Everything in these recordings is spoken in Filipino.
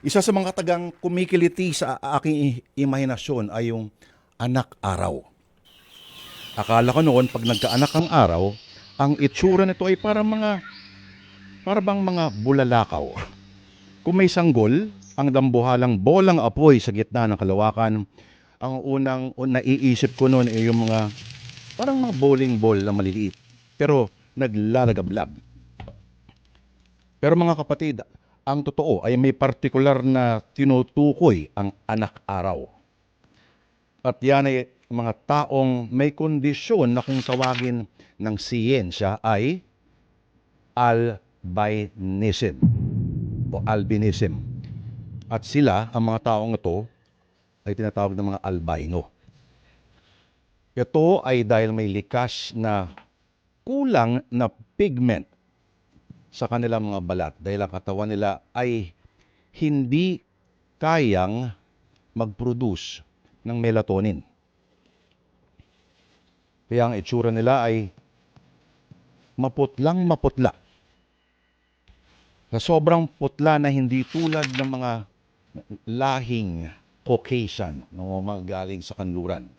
Isa sa mga tagang kumikiliti sa aking imahinasyon ay yung anak araw. Akala ko noon pag nagkaanak ang araw, ang itsura nito ay para bang mga bulalakaw. Kung may sanggol, ang dambuhalang bolang apoy sa gitna ng kalawakan, ang unang naiisip ko noon ay yung mga parang mga bowling ball na maliliit pero naglalagablab. Pero mga kapatid, ang totoo ay may partikular na tinutukoy ang anak araw. At yan ay mga taong may kondisyon na kung tawagin ng siyensya ay albinism o albinism. At sila, ang mga taong ito, ay tinatawag ng mga albino. Ito ay dahil may likas na kulang na pigment sa kanilang mga balat dahil ang katawan nila ay hindi kayang mag-produce ng melatonin. Kaya ang itsura nila ay maputlang maputla. Sa sobrang putla na hindi tulad ng mga lahing Caucasian na mga galing sa kanluran.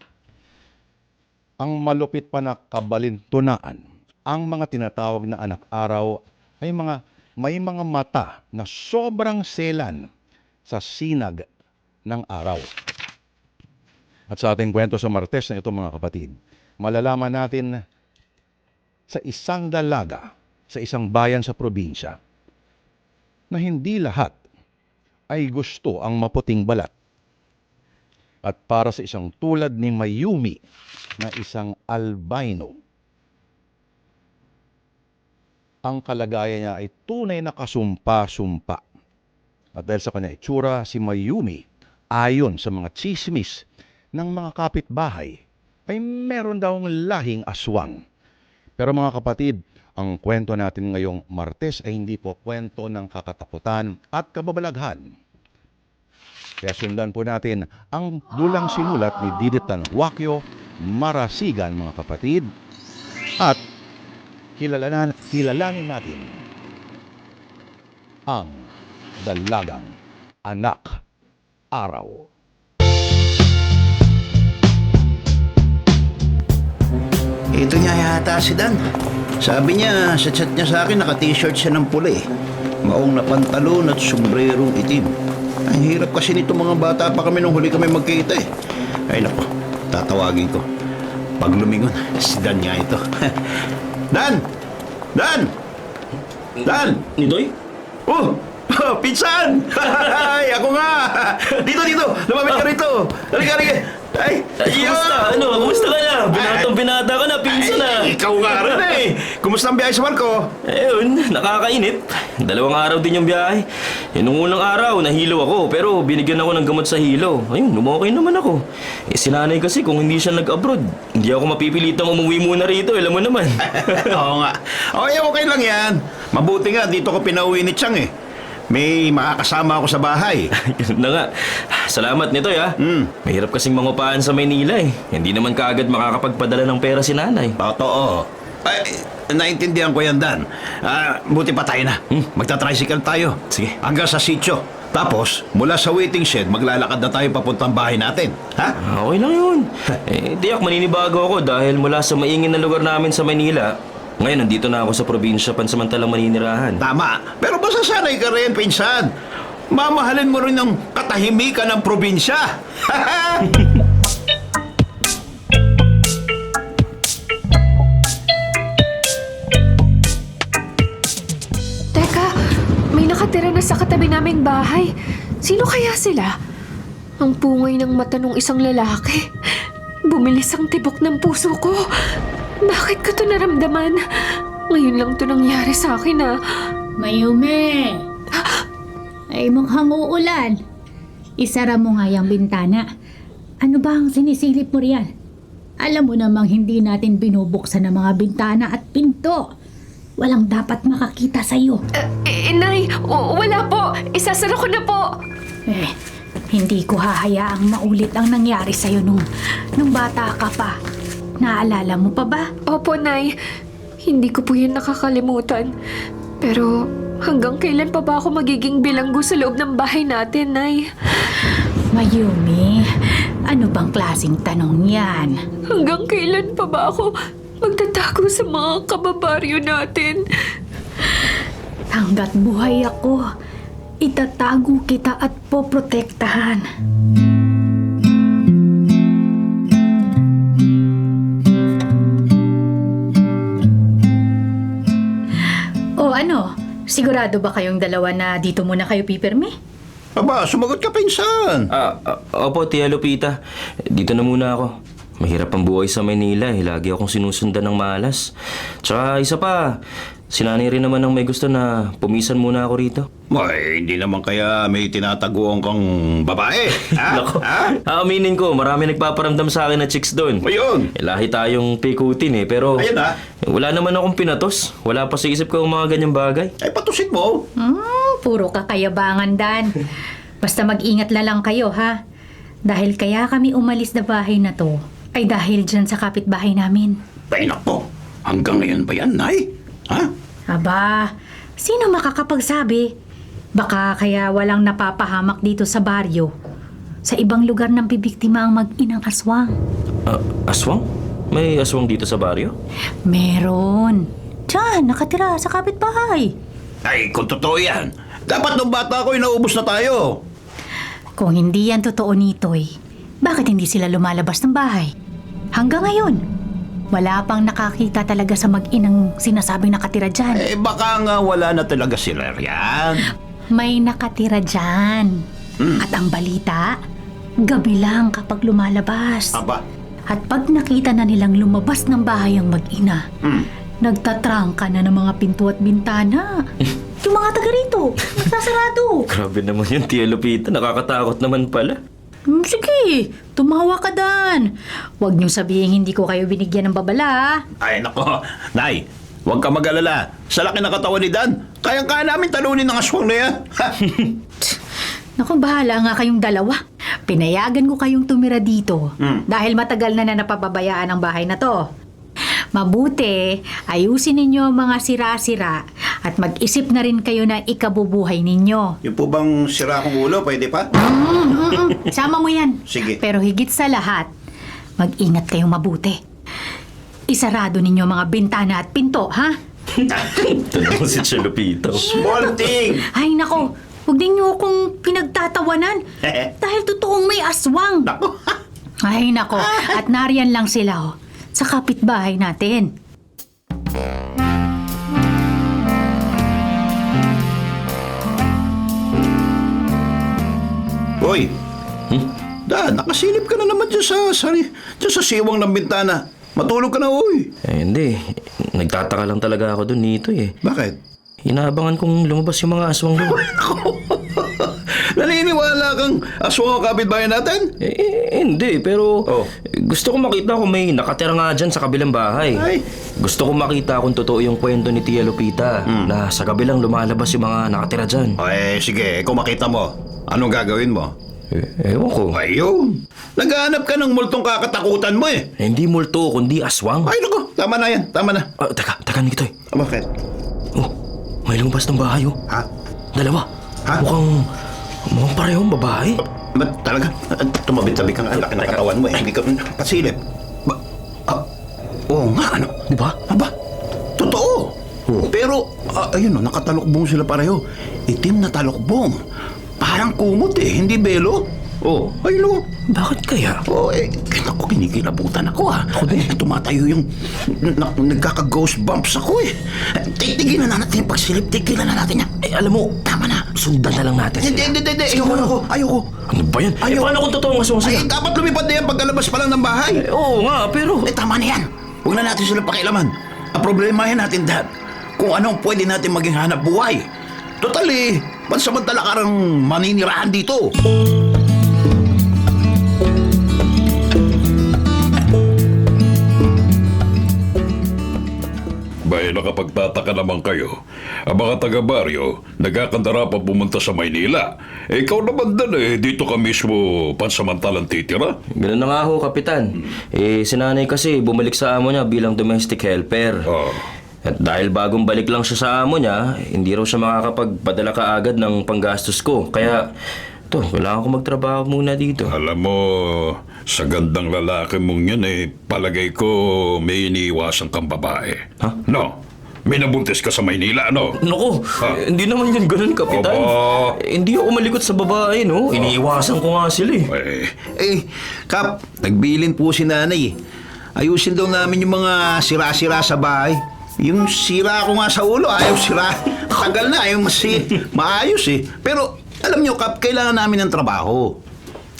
Ang malupit pa na kabalintunaan, ang mga tinatawag na anak araw ay may mga mata na sobrang selan sa sinag ng araw. At sa ating kwento sa Martes na ito mga kapatid, malalaman natin sa isang dalaga, sa isang bayan sa probinsya, na hindi lahat ay gusto ang maputing balat. At para sa isang tulad ni Mayumi na isang albino, ang kalagayan niya ay tunay na kasumpa-sumpa. At dahil sa kanya itsura, si Mayumi, ayon sa mga tsismis ng mga kapitbahay, ay meron daw lahing aswang. Pero mga kapatid, ang kwento natin ngayong Martes ay hindi po kwento ng kakatakutan at kababalaghan. Kaya sundan po natin ang dulang sinulat ni Diditan Huaquio Marasigan mga kapatid. At kilalanin natin ang dalagang anak araw. Ito niya yata si Dan. Sabi niya, sa chat niya sa akin, naka-t-shirt siya ng pula eh. Maong na pantalon at sombrerong itim. Ang hirap kasi nito mga bata pa kami nung huli kami magkita eh. Ay nako, tatawagin ko. Pag lumingon, si Dan nga ito. Dan! Dan! Dan! Nidoy? Oh! Oh, pinsan! Ay, ako nga! Dito! Lumapit ka rito! Halika! Ay! Kumusta? Kumusta ka na? Binata ka na, pinsan na. Ikaw nga rin eh! Kumusta ang biyahe sa barko? Ayun, nakakainit. 2 araw din yung biyahe. Nung unang araw, nahilo ako, pero binigyan ako ng gamot sa hilo. Ayun, lumokay naman ako. Sinanay kasi kung hindi siya nag-abroad, hindi ako mapipilitang umuwi muna rito, alam mo naman. Oo nga. Okay lang yan. Mabuti nga, dito ko pinauwi ni Chang eh. May makakasama ako sa bahay. Yun na nga. Salamat nito ya. Mahirap kasing mangupahan sa Maynila eh. Hindi naman kaagad makakapagpadala ng pera si nanay. Totoo. Ay, naintindihan ko yan, Dan. Buti pa tayo na. Magta-tricycle tayo. Sige. Hanggang sa sitio. Tapos, mula sa waiting shed, maglalakad na tayo papuntang bahay natin. Ha? Okay lang yun. Tiyak maninibago ako dahil mula sa maingin na lugar namin sa Maynila, ngayon nandito na ako sa probinsya pansamantalang maninirahan. Tama. Pero masasanay ka rin, pinsan. Mamahalin mo rin ang katahimikan ng probinsya. Teka, may nakatira na sa katabi naming bahay. Sino kaya sila? Ang pungay ng mata ng isang lalaki. Bumilis ang tibok ng puso ko. Bakit ko to naramdaman? Ngayon lang to nangyari sa akin Mayumi! Ay mukhang uulan. Isara mo nga yung bintana. Ano ba ang sinisilip mo riyan? Alam mo namang hindi natin binubuksan ang mga bintana at pinto. Walang dapat makakita sa'yo. Nay, wala po. Isasara ko na po. Hindi ko hahayaang maulit ang nangyari sa'yo nung bata ka pa. Naalala mo pa ba? Opo, Nay. Hindi ko po yun nakakalimutan. Pero Hanggang kailan pa ba ako magiging bilanggo sa loob ng bahay natin, Nay? Mayumi, ano bang klaseng tanong yan? Hanggang kailan pa ba ako magtatago sa mga kababaryo natin? Hanggat buhay ako, itatago kita at poprotektahan. O ano, sigurado ba kayong dalawa na dito muna kayo pipirmi? Aba, sumagot ka, pinsan. Opo, Tia Lupita. Dito na muna ako. Mahirap ang buhay sa Maynila eh. Lagi akong sinusundan ng malas. Tsaka isa pa, si nanay rin naman ang may gusto na pumisan muna ako rito. Ay, hindi naman kaya may tinataguan kang babae. Ha? Nako, Ha? aaminin ko, marami nagpaparamdam sa akin na chicks doon. Ayun. Lahi tayong pikutin eh, pero Ayun, ha? wala naman akong pinatos. Wala pa sa isip ko ang mga ganyang bagay. Ay, patusin mo. Puro kakayabangan, Dan. Basta mag-ingat na lang kayo, ha? Dahil kaya kami umalis na bahay na to, ay dahil dyan sa kapitbahay namin. Ay, nako. Hanggang ngayon ba yan, Nay? Ha? Aba, sino makakapagsabi? Baka kaya walang napapahamak dito sa baryo. Sa ibang lugar ng bibiktima ang mag-inang aswang. Aswang? May aswang dito sa baryo? Meron. Diyan, nakatira sa kapitbahay. Ay, kung totoo yan, dapat nung bata ko, naubos na tayo. Kung hindi yan totoo, Nitoy, bakit hindi sila lumalabas ng bahay? Hanggang ngayon, wala pang nakakita talaga sa mag-inang sinasabing nakatira dyan. Eh, baka nga wala na talaga sila riyan. May nakatira dyan. At ang balita, gabi lang kapag lumalabas. Aba, At pag nakita na nilang lumabas ng bahay ang mag-ina, nagtatrangka na ng mga pinto at bintana. Yung mga taga rito, nagsasarado. Grabe naman yun, Tia Lupita. Nakakatakot naman pala. Sige, tumawa ka, Dan. Huwag niyong sabihin hindi ko kayo binigyan ng babala, ha? ay nako. Nay, huwag ka mag-alala. Sa laki ng katawan ni Dan, kayang-kaya namin talunin ng aswang na yan. Naku, bahala nga kayong dalawa. Pinayagan ko kayong tumira dito dahil matagal na napapabayaan ang bahay na to. Mabuti, ayusin ninyo ang mga sira-sira at mag-isip na rin kayo na ikabubuhay ninyo. Yung po bang sira kong ulo, pwede pa? Sama mo yan. Sige. Pero higit sa lahat, mag-ingat kayong mabuti. Isarado ninyo ang mga bintana at pinto, ha? Ito naman si Tia Lupita. Small thing. Ay, nako. Huwag ninyo akong pinagtatawanan dahil totoong may aswang. Nako. Ay, nako. At nariyan lang sila, sa kapitbahay natin. Hoy. Dan, nakasilip ka na naman dyan sa siwang ng bintana. Matulog ka na, uy. Hindi. Nagtataka lang talaga ako doon nito eh. Bakit? Inaabangan kong lumabas yung mga aswang doon. Naniniwala kang aswang ang kapitbahay natin? Hindi. Pero Oh. gusto ko makita kung may nakatira nga dyan sa kabilang bahay. Ay. Gusto ko makita kung totoo yung kwento ni Tia Lupita na sa kabilang lumalabas yung mga nakatira dyan. Ay, sige. Kung makita mo, anong gagawin mo? Ewan ko. Ayun. Naghahanap ka ng multong kakatakutan mo eh. Hindi multo, kundi aswang. Ay, naku. Tama na yan. Tama na. Teka, Nikitoy. Bakit? Oh, may lumabas ng bahay oh. Ha? Dalawa. Ha? Mukhang parehong babae. Ba't talaga? Tumabit-tabi ka nga. Laki ng katawan mo eh. Hindi ka pasilip. Oo nga, ano? Di ba? Aba, totoo. Pero, ayun o, nakatalokbong sila pareho. Itim na talokbong. Parang kumot eh, hindi belo. Oh, ayun o. Bakit kaya? Oh, naku, kinikilabutan ako ha. Tumatayo yung, nagkaka-ghost bumps ako eh. Tigilan na natin yung pagsilip, tigilan na natin yan. Alam mo, Tama na. sundan na lang natin. Hindi. Ayoko. Ano ba yan? Ayaw. Paano kung totoong aswang sila? Ay, dapat lumipad na yan pagkalabas pa lang ng bahay. Oo nga, pero... Tama na yan. Huwag na natin sila pakialaman. Ang problemahin natin, Dad, kung anong pwede natin maging hanap buhay. Total pansamantala ka rang maninirahan dito. Bay, nakapagtataka naman kayo. Ang mga taga-baryo, nagkakandara pa pumunta sa Maynila. Ikaw naman din dito ka mismo pansamantalang titira. Ganun na nga ho, Kapitan. Si nanay kasi bumalik sa amo niya bilang domestic helper. Oh. At dahil bagong balik lang siya sa amo niya, hindi raw siya makakapagpadala kaagad ng panggastos ko. Kaya, kailangan ko magtrabaho muna dito. Alam mo, sa gandang lalaki mong yan palagay ko may iniiwasan kang babae. Ha? No? May nabuntis ka sa Maynila, no? Naku, Ha? hindi naman yun ganun, Kapitan. Aba. Hindi ako malikot sa babae, no? Iniiwasan ko nga sila eh. Kap, nagbilin po si nanay eh. Ayusin daw namin yung mga sira-sira sa bahay. Yung sira ko nga sa ulo, ayaw sira. Tagal na, ayaw maayos eh. Pero, alam nyo, Kap, kailangan namin ng trabaho.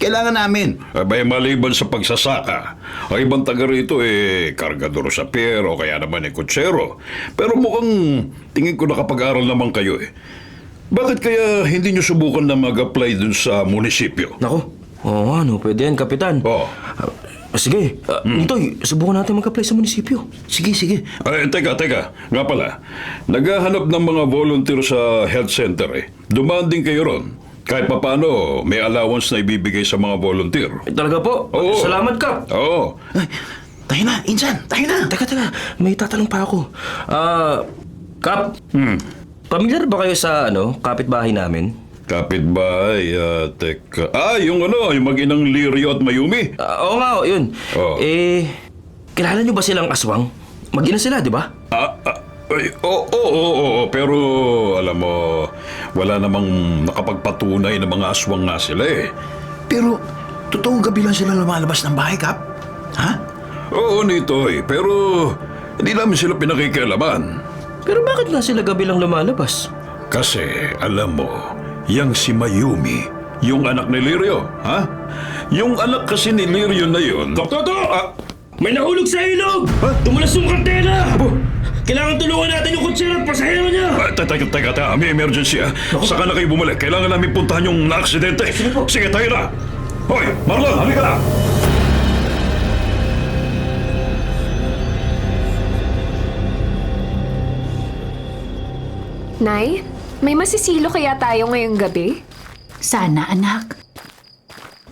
Kailangan namin. Abay, maliban sa pagsasaka, ang ibang taga rito kargador sa pier o kaya naman kutsero. Pero mukhang tingin ko nakapag-aral naman kayo eh. Bakit kaya hindi nyo subukan na mag-apply dun sa munisipyo? Naku, oo nga, no? Pwede yan, Kapitan. Oh. Sige, Nitoy, subukan natin mag-apply sa munisipyo. Sige, sige. Teka. Nga pala, naghahanap ng mga volunteer sa health center eh. Dumaan din kayo ron. Kahit papano, may allowance na ibibigay sa mga volunteer. Talaga po? Oo. Salamat, Kap. Oo. Ay, tayo na, Insan, tayo na. Teka, may tatanong pa ako. Kap, pamilyar ba kayo sa, kapitbahay namin? Kapitbahay, teka. Yung mag-inang Lirio at Mayumi. Oo nga, yun. Oo. Kilala niyo ba silang aswang? Mag-ina sila, di ba? Oo, pero alam mo, wala namang nakapagpatunay na mga aswang nga sila eh. Pero, totoong gabi lang sila lumalabas ng bahay, Kap. Ha? Oo, Nitoy, pero hindi namin sila pinakikialaman. Pero bakit nga sila gabi lang lumalabas? Kasi, alam mo, yang si Mayumi, yung anak ni Lirio, ha? Yung anak kasi ni Lirio na yun... Doktor! May nahulog sa ilog! Tumulas yung kantena! Kailangan tulungan natin yung kutsero at pasahero niya! Teka, may emergency Saka na kayo bumalik. Kailangan namin puntahan yung na-aksidente. Sige, tayo na! Hoy, Marlon, halika na! Nay, may masisilo kaya tayo ngayong gabi? Sana, anak.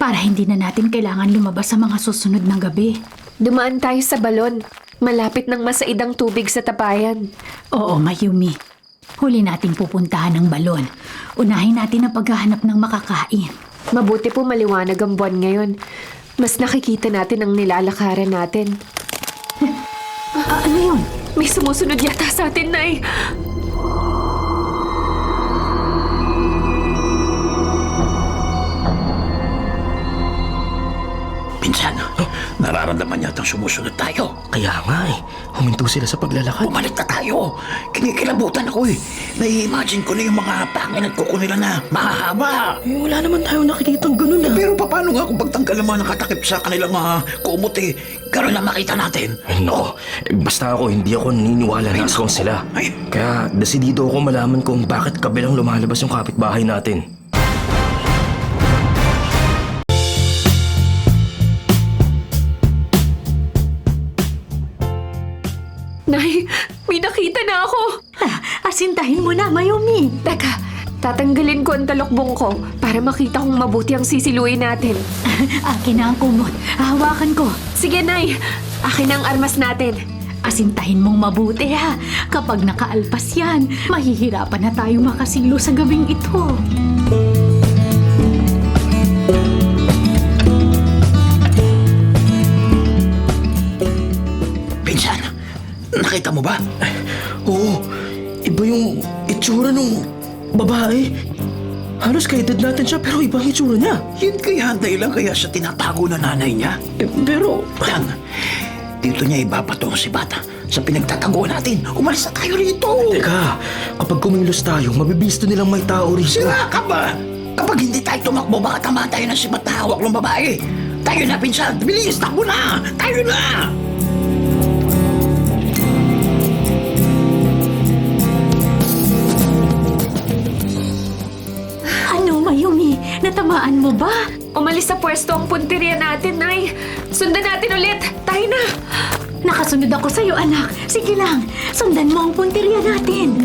Para hindi na natin kailangan lumabas sa mga susunod ng gabi. Dumaan tayo sa balon. Malapit ng masaidang tubig sa tapayan. Oo, Mayumi. Huli nating pupuntahan ng balon. Unahin natin ang paghahanap ng makakain. Mabuti po maliwanag ang buwan ngayon. Mas nakikita natin ang nilalakaran natin. Ano yun? May sumusunod yata sa atin, Nay. Pinsan, nararamdaman yata sumusunod tayo. Kaya nga huminto sila sa paglalakad. Bumalik na tayo. Kinikilabutan ako eh. Nai-imagine ko na yung mga pangin at kuko nila na mahahaba. Wala naman tayong nakikitang ganun Pero paano nga kung pagtanggal ang mga nakatakip sa kanilang mga kumot eh, gano'n na makita natin? Ay, nako. Basta ako, hindi ako naniniwala na aswang sila. Ay. Kaya desidido ako malaman kung bakit kabilang lumalabas yung kapitbahay natin. Nay, may nakita na ako. Asintahin mo na, Mayumi. Teka, tatanggalin ko ang talokbong ko para makita kong mabuti ang sisiluin natin. Akin na ang kumot. Hawakan ko. Sige, Nay. Akin ang armas natin. Asintahin mong mabuti ha. Kapag nakaalpas yan, mahihirapan na tayong makasilo sa gabing ito. Pinsan, nakita mo ba? Oo, iba yung itsura nung babae. Halos kaedad natin siya pero ibang itsura niya. Yun kaya ang dahilan kaya sa tinatago na nanay niya. Pero... Yan, dito niya ibabato si bata sa pinagtatago natin. Umalis na tayo rito. Teka, kapag kumilos tayo, mabibisto nilang may tao rito. Sira ka ba? Kapag hindi tayo tumakbo, baka tama tayo ng sibat na hawak ng babae. Tayo na, pinsan. Bilis, takbo na. Tayo na. Ano, Mayumi? Natamaan mo ba? Umalis sa pwesto ang punteriya natin, Nay. Sundan natin ulit. Tayo na. Nakasunod ako sa'yo, anak. Sige lang, sundan mo ang punteriya natin.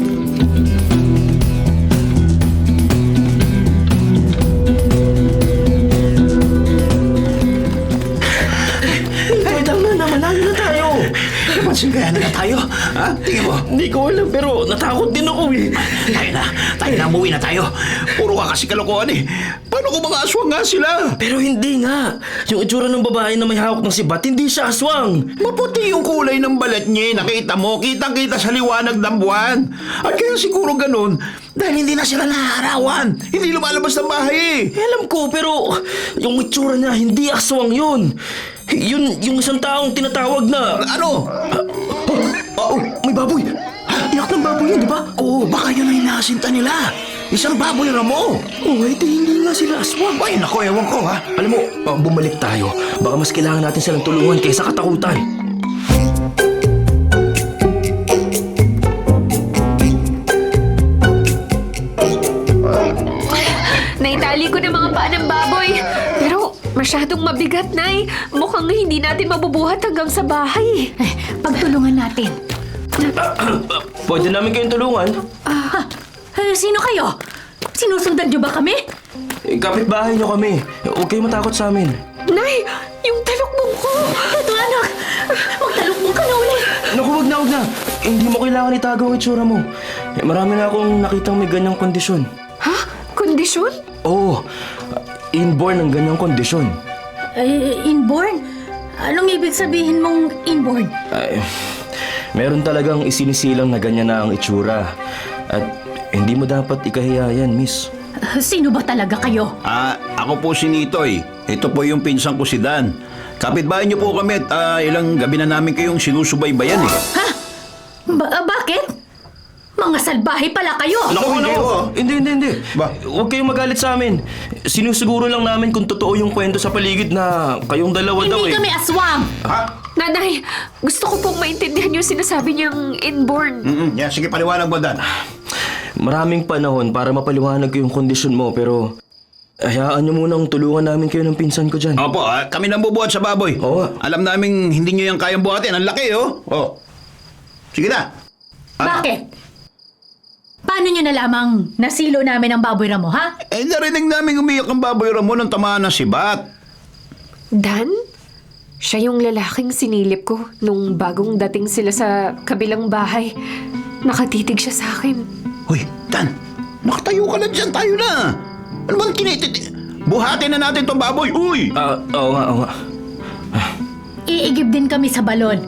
Tama na, malayo na tayo. Napansin kaya na tayo? Ha? tingin mo? Hindi ko alam, pero natakot din ako eh. Tayo na, umuwi na tayo. Puro ka kasi kalokohan eh. Paano kung mga aswang nga sila? Pero hindi nga. Yung itsura ng babae na may hawak ng sibat, hindi siya aswang. Maputi yung kulay ng balat niya. Nakita mo, kitang-kita sa liwanag ng buwan. At kaya siguro ganun, dahil hindi na sila nahaarawan. Hindi lumalabas ng bahay eh. Alam ko, pero yung itsura niya, hindi aswang yun. Yun, yung isang taong tinatawag na... Ano? Oh, may baboy. Iyak ng baboy yun, di ba? Oo, baka yun ang inasinta nila. Isang baboy ramo. Oh, hindi nga sila aswang. Ay, naku, ewan ko ha. Alam mo, bumalik tayo. Baka mas kailangan natin silang tulungan kaysa katakutan. Naitali ko ng mga paa ng baboy. Pero masyadong mabigat, Nay. Mukhang hindi natin mabubuhat hanggang sa bahay. Pagtulungan natin. Pwede namin kayong tulungan. Sino kayo? Sinusundan niyo ba kami? Kapitbahay niyo kami. Huwag kayong matakot sa amin. Nay, yung talukbong ko. Ito anak! Magtalukbong ka na ulit! Naku, wag na. Hindi mo kailangan itago ang itsura mo. Marami na akong nakitang may ganyang kondisyon. Ha? Kondisyon? Oo, inborn ang ganyang kondisyon. Inborn? Anong ibig sabihin mong inborn? Ay, meron talagang isinisilang na ganyan na ang itsura. At hindi mo dapat ikahiya yan, miss. Sino ba talaga kayo? Ako po si Nitoy. Ito po yung pinsan ko si Dan. Kapitbahay niyo po kami at ilang gabi na namin kayong sinusubaybayan eh. Ha? Bakit? Mga salbahe pala kayo! Hindi. Ba? Huwag kayong magalit sa amin. Sinusiguro lang namin kung totoo yung kwento sa paligid na kayong dalawa daw Hindi eh. kami aswang! Nanay, gusto ko pong maintindihan yung sinasabi niyang inborn. Yan, sige paliwanag mo Dan. Maraming panahon para mapaliwanag ko yung kondisyon mo, pero hayaan niyo munang tulungan namin kayo ng pinsan ko dyan. Opo, kami nang bubuhat sa baboy. Oo nga. Alam namin hindi niyo yan kayang buhatin. Ang laki oh. Oh. Sige na. Bakit? Paano nyo nalamang nasilo namin ang baboy ramo, ha? Narinig namin umiyak ang baboy ramo ng tamaan ng sibat. Dan? Siya yung lalaking sinilip ko nung bagong dating sila sa kabilang bahay. Nakatitig siya sa akin. Hoy, Dan, nakatayo ka lang dyan, tayo na. Ano bang kinitit? Buhatin na natin tong baboy, uy! Oo nga. Iigib din kami sa balon.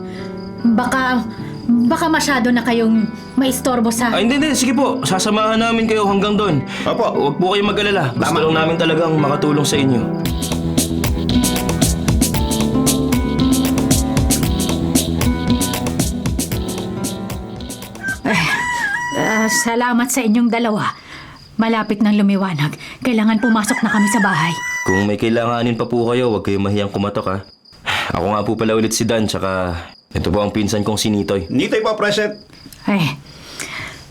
Baka masyado na kayong maistorbo sa... Hindi. Sige po, sasamahan namin kayo hanggang doon. Opo. Huwag po kayong mag-alala. Gusto Tama. lang namin talagang makatulong sa inyo. Salamat sa inyong dalawa. Malapit nang lumiwanag. Kailangan pumasok na kami sa bahay. Kung may kailanganin pa po kayo, huwag kayong mahiyang kumatok ha. Ako nga po pala ulit si Dan, tsaka ito po ang pinsan kong si Nitoy. Nitoy po, present.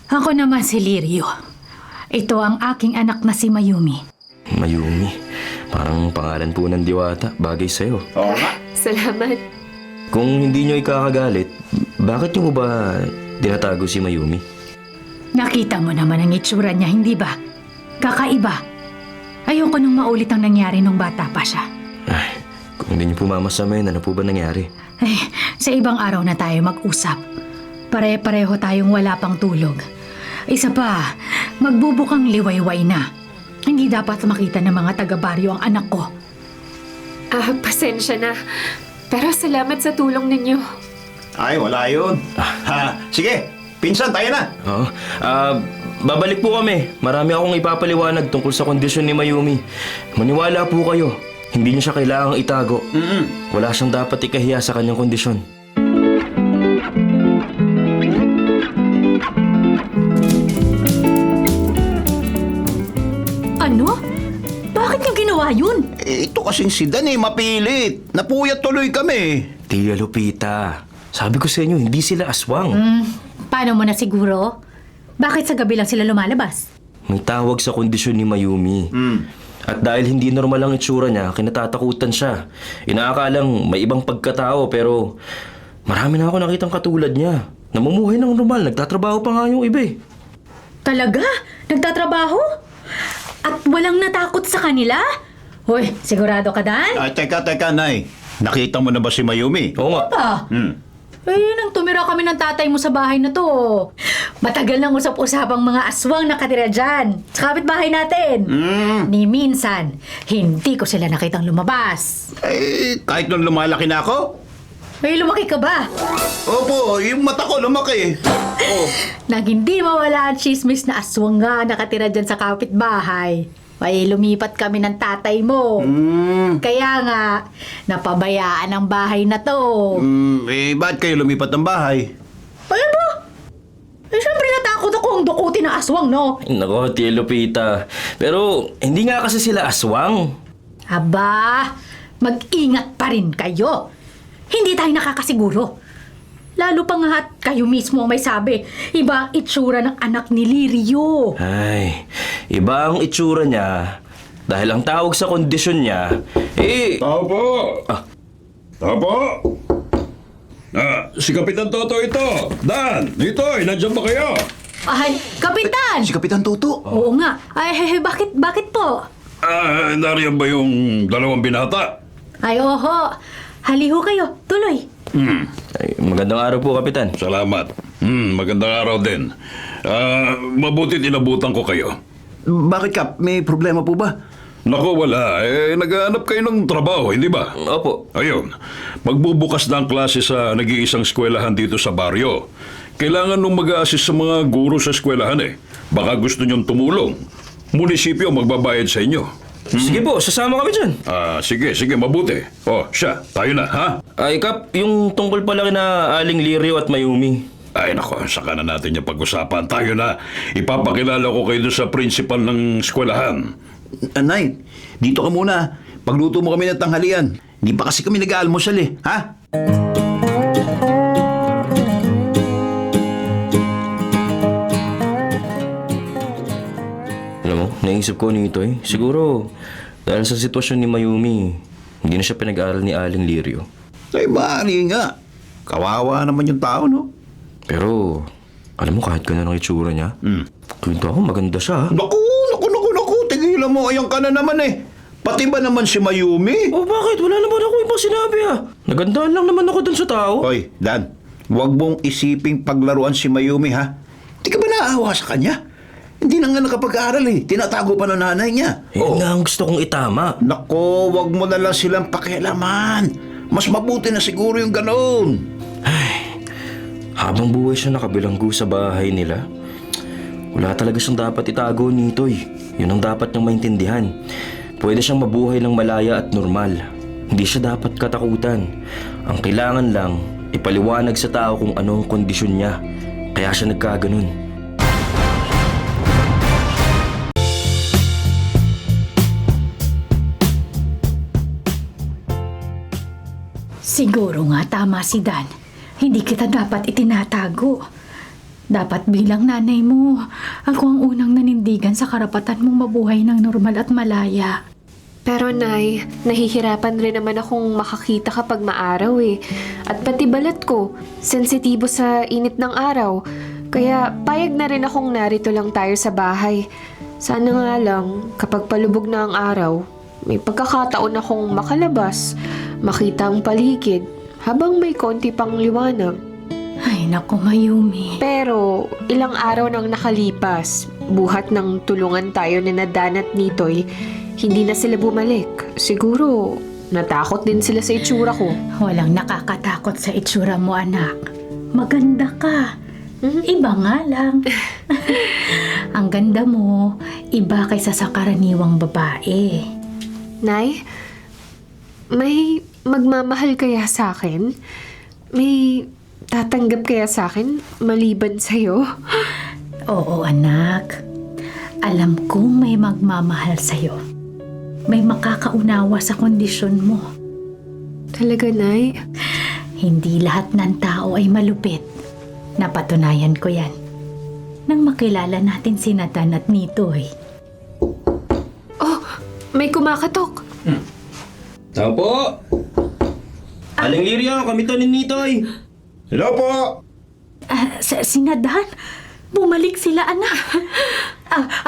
Ako naman si Lirio. Ito ang aking anak na si Mayumi. Mayumi, parang pangalan po ng diwata, bagay sa'yo. Oo nga. Salamat. Kung hindi nyo ikakagalit, bakit nyo ba tinatago si Mayumi? Nakita mo naman ang itsura niya, hindi ba? Kakaiba. Ayoko nung maulit ang nangyari nung bata pa siya. Ay, kung hindi nyo po mamasamin, ano po ba nangyari? Sa ibang araw na tayo mag-usap. Pare-pareho tayong wala pang tulog. Isa pa, magbubukang liwayway na. Hindi dapat makita ng mga taga-baryo ang anak ko. Pasensya na. Pero salamat sa tulong ninyo. Ay, wala yun. Sige, pinsan, tayo na. Oo. Babalik po kami. Marami akong ipapaliwanag tungkol sa kondisyon ni Mayumi. Maniwala po kayo. Hindi niyo siya kailangang itago. Wala siyang dapat ikahiya sa kanyang kondisyon. Ano? Bakit niyo ginawa yun? Ito kasing si Dan mapilit. Napuyat tuloy kami. Tia Lupita, sabi ko sa inyo, hindi sila aswang. Paano mo na siguro? Bakit sa gabi lang sila lumalabas? May tawag sa kondisyon ni Mayumi. At dahil hindi normal ang itsura niya, kinatatakutan siya. Inaakalang may ibang pagkatao pero marami na ako nakitang katulad niya. Namumuhay ng normal, nagtatrabaho pa nga yung iba eh. Talaga? Nagtatrabaho? At walang natakot sa kanila? Hoy, sigurado ka, Dan? Teka, Nay. Nakita mo na ba si Mayumi? Oo nga. Pa? Nang tumira kami ng tatay mo sa bahay na to. Matagal nang usap-usapang mga aswang nakatira dyan. Sa kapitbahay natin. Ni minsan, hindi ko sila nakitang lumabas. Kahit nung lumalaki na ako? Lumaki ka ba? Opo, yung mata ko lumaki. Oh. Nang hindi mawala ang chismis na aswang nga nakatira dyan sa kapitbahay. Lumipat kami ng tatay mo. Kaya nga, napabayaan ang bahay na to. Ba't kayo lumipat ng bahay? Ano ba? Siyempre natakot ako ang dukutin ng aswang, no? Ay, nako, Tia Lupita. Pero hindi nga kasi sila aswang. Aba, mag-ingat pa rin kayo. Hindi tayo nakakasiguro. Lalo pa nga at kayo mismo ang may sabi, iba ang itsura ng anak ni Lirio. Ay, iba ang itsura niya. Dahil ang tawag sa kondisyon niya, Tao po! Ah. Tao po! Si Kapitan Toto ito! Dan! Nitoy! Nandiyan ba kayo? Ay, Kapitan! Si Kapitan Toto. Oo nga. Ay, bakit po? Nariyan ba yung dalawang binata? Ay, oho. Haliho kayo. Tuloy. ay, magandang araw po, Kapitan. Salamat. Magandang araw din. Mabutit inabutan ko kayo. Bakit, Kap? May problema po ba? Naku, wala. Naghahanap kayo ng trabaho, hindi ba? Opo. Ayun. Magbubukas na ang klase sa nag-iisang eskwelahan dito sa baryo. Kailangan nung mag-a-assist sa mga guro sa eskwelahan eh. Baka gusto nyong tumulong. Munisipyo magbabayad sa inyo. Sige po, sasama kami dyan. Sige, mabuti. Siya, tayo na, ha? Ay, Kap, yung tungkol pala kina Aling Lirio at Mayumi. Ay, nako, saka na natin yung pag-usapan. Tayo na. Ipapakilala ko kayo doon sa principal ng eskwelahan. Nay, dito ka muna. Pagluto mo kami ng tanghalian. Hindi pa kasi kami nag-aalmusal eh, ha? Alam mo, naisip ko nito siguro, dahil sa sitwasyon ni Mayumi, hindi na siya pinag-aaral ni Aling Lirio. Ay, bali nga. Kawawa naman yung tao, no? Pero, alam mo, kahit gano'n ang itsura niya, kwento ako, maganda siya. Naku! Tigilan mo, ayan ka na naman eh. Pati ba naman si Mayumi? Oh, bakit? Wala naman ako ibang sinabi Nagandaan lang naman ako dun sa tao. Hoy, Dan, huwag mong isiping paglaruan si Mayumi, ha? Di ka ba naawa sa kanya? Hindi na nga nakapag-aaral eh. Tinatago pa ng nanay niya. Yun nga ang gusto kong itama. Nako, wag mo na lang silang pakialaman. Mas mabuti na siguro yung ganoon. Habang buhay siya nakabilanggo sa bahay nila, wala talaga siyang dapat itago nito Yun ang dapat niyang maintindihan. Pwede siyang mabuhay ng malaya at normal. Hindi siya dapat katakutan. Ang kailangan lang, ipaliwanag sa tao kung ano ang kondisyon niya. Kaya siya nagkaganon. Siguro nga tama si Dan. Hindi kita dapat itinatago. Dapat bilang nanay mo, ako ang unang nanindigan sa karapatan mong mabuhay ng normal at malaya. Pero Nay, nahihirapan rin naman akong makakita kapag maaraw eh. At pati balat ko, sensitibo sa init ng araw. Kaya payag na rin akong narito lang tayo sa bahay. Sana nga lang, kapag palubog na ang araw, may pagkakataon akong makalabas, makita ang paligid, habang may konti pang liwanag. Ay, naku, Mayumi. Pero ilang araw nang nakalipas, buhat ng tulungan tayo ni Nadan at Nitoy, hindi na sila bumalik. Siguro, natakot din sila sa itsura ko. Walang nakakatakot sa itsura mo, anak. Maganda ka. Iba nga lang. Ang ganda mo, iba kaysa sa karaniwang babae. Nay, may magmamahal kaya sa akin? May tatanggap kaya sa akin maliban sa'yo? Oo, anak. Alam kong may magmamahal sa'yo. May makakaunawa sa kondisyon mo. Talaga, Nay? Hindi lahat ng tao ay malupit. Napatunayan ko yan. Nang makilala natin si Nathan at Nitoy. Oh, may kumakatok. Tao po! Aling Lirio, kami to ni Nitoy. Hello po! Si Nathan? Bumalik sila, anak.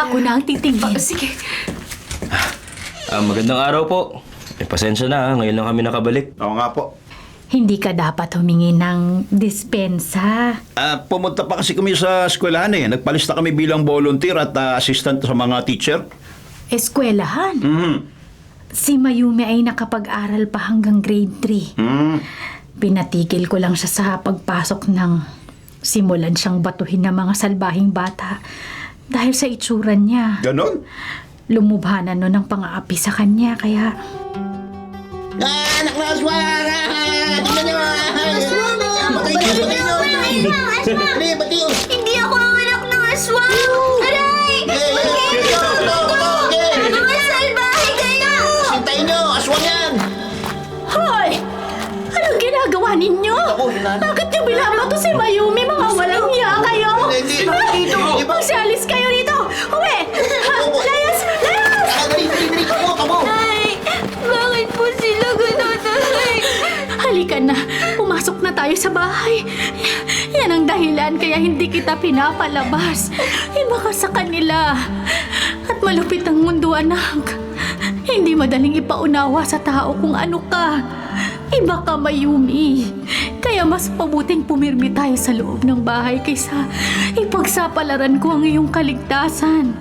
Ako na ang titingin. Sige. Magandang araw po. Pasensya na, ngayon lang kami nakabalik. Oo nga po. Hindi ka dapat humingi ng dispensa. Pumunta pa kasi kami sa eskwelahan eh. Nagpalista kami bilang volunteer at assistant sa mga teacher. Eskwelahan. Mhm. Si Mayumi ay nakapag-aral pa hanggang grade 3. Pinatigil ko lang siya sa pagpasok ng simulan siyang batuhin ng mga salbahing bata dahil sa itsura niya. Ganon? Lumubhanan nun ng pang-aapi sa kanya kaya... Anak na aswang! Tingnan niyo! Hindi ako ang anak ng aswang! Aray! Mga salbahe kayo! Sintayin niyo! Aswang yan! Hoy! Anong ginagawa ninyo? Bakit niyo binabato si Mayumi? Mga walang hiya kayo! Magsialis kayo rito! Uwi! Layas! Layas! Ay! Bakit po sila ganun, Ay? Halika na! Pumasok na tayo sa bahay! Yan ang dahilan kaya hindi kita pinapalabas. Iba ka sa kanila. At malupit ang mundo, anak. Hindi madaling ipaunawa sa tao kung ano ka. Iba ka, Mayumi. Kaya mas mabuting pumirmi tayo sa loob ng bahay kaysa ipagsapalaran ko ang iyong kaligtasan.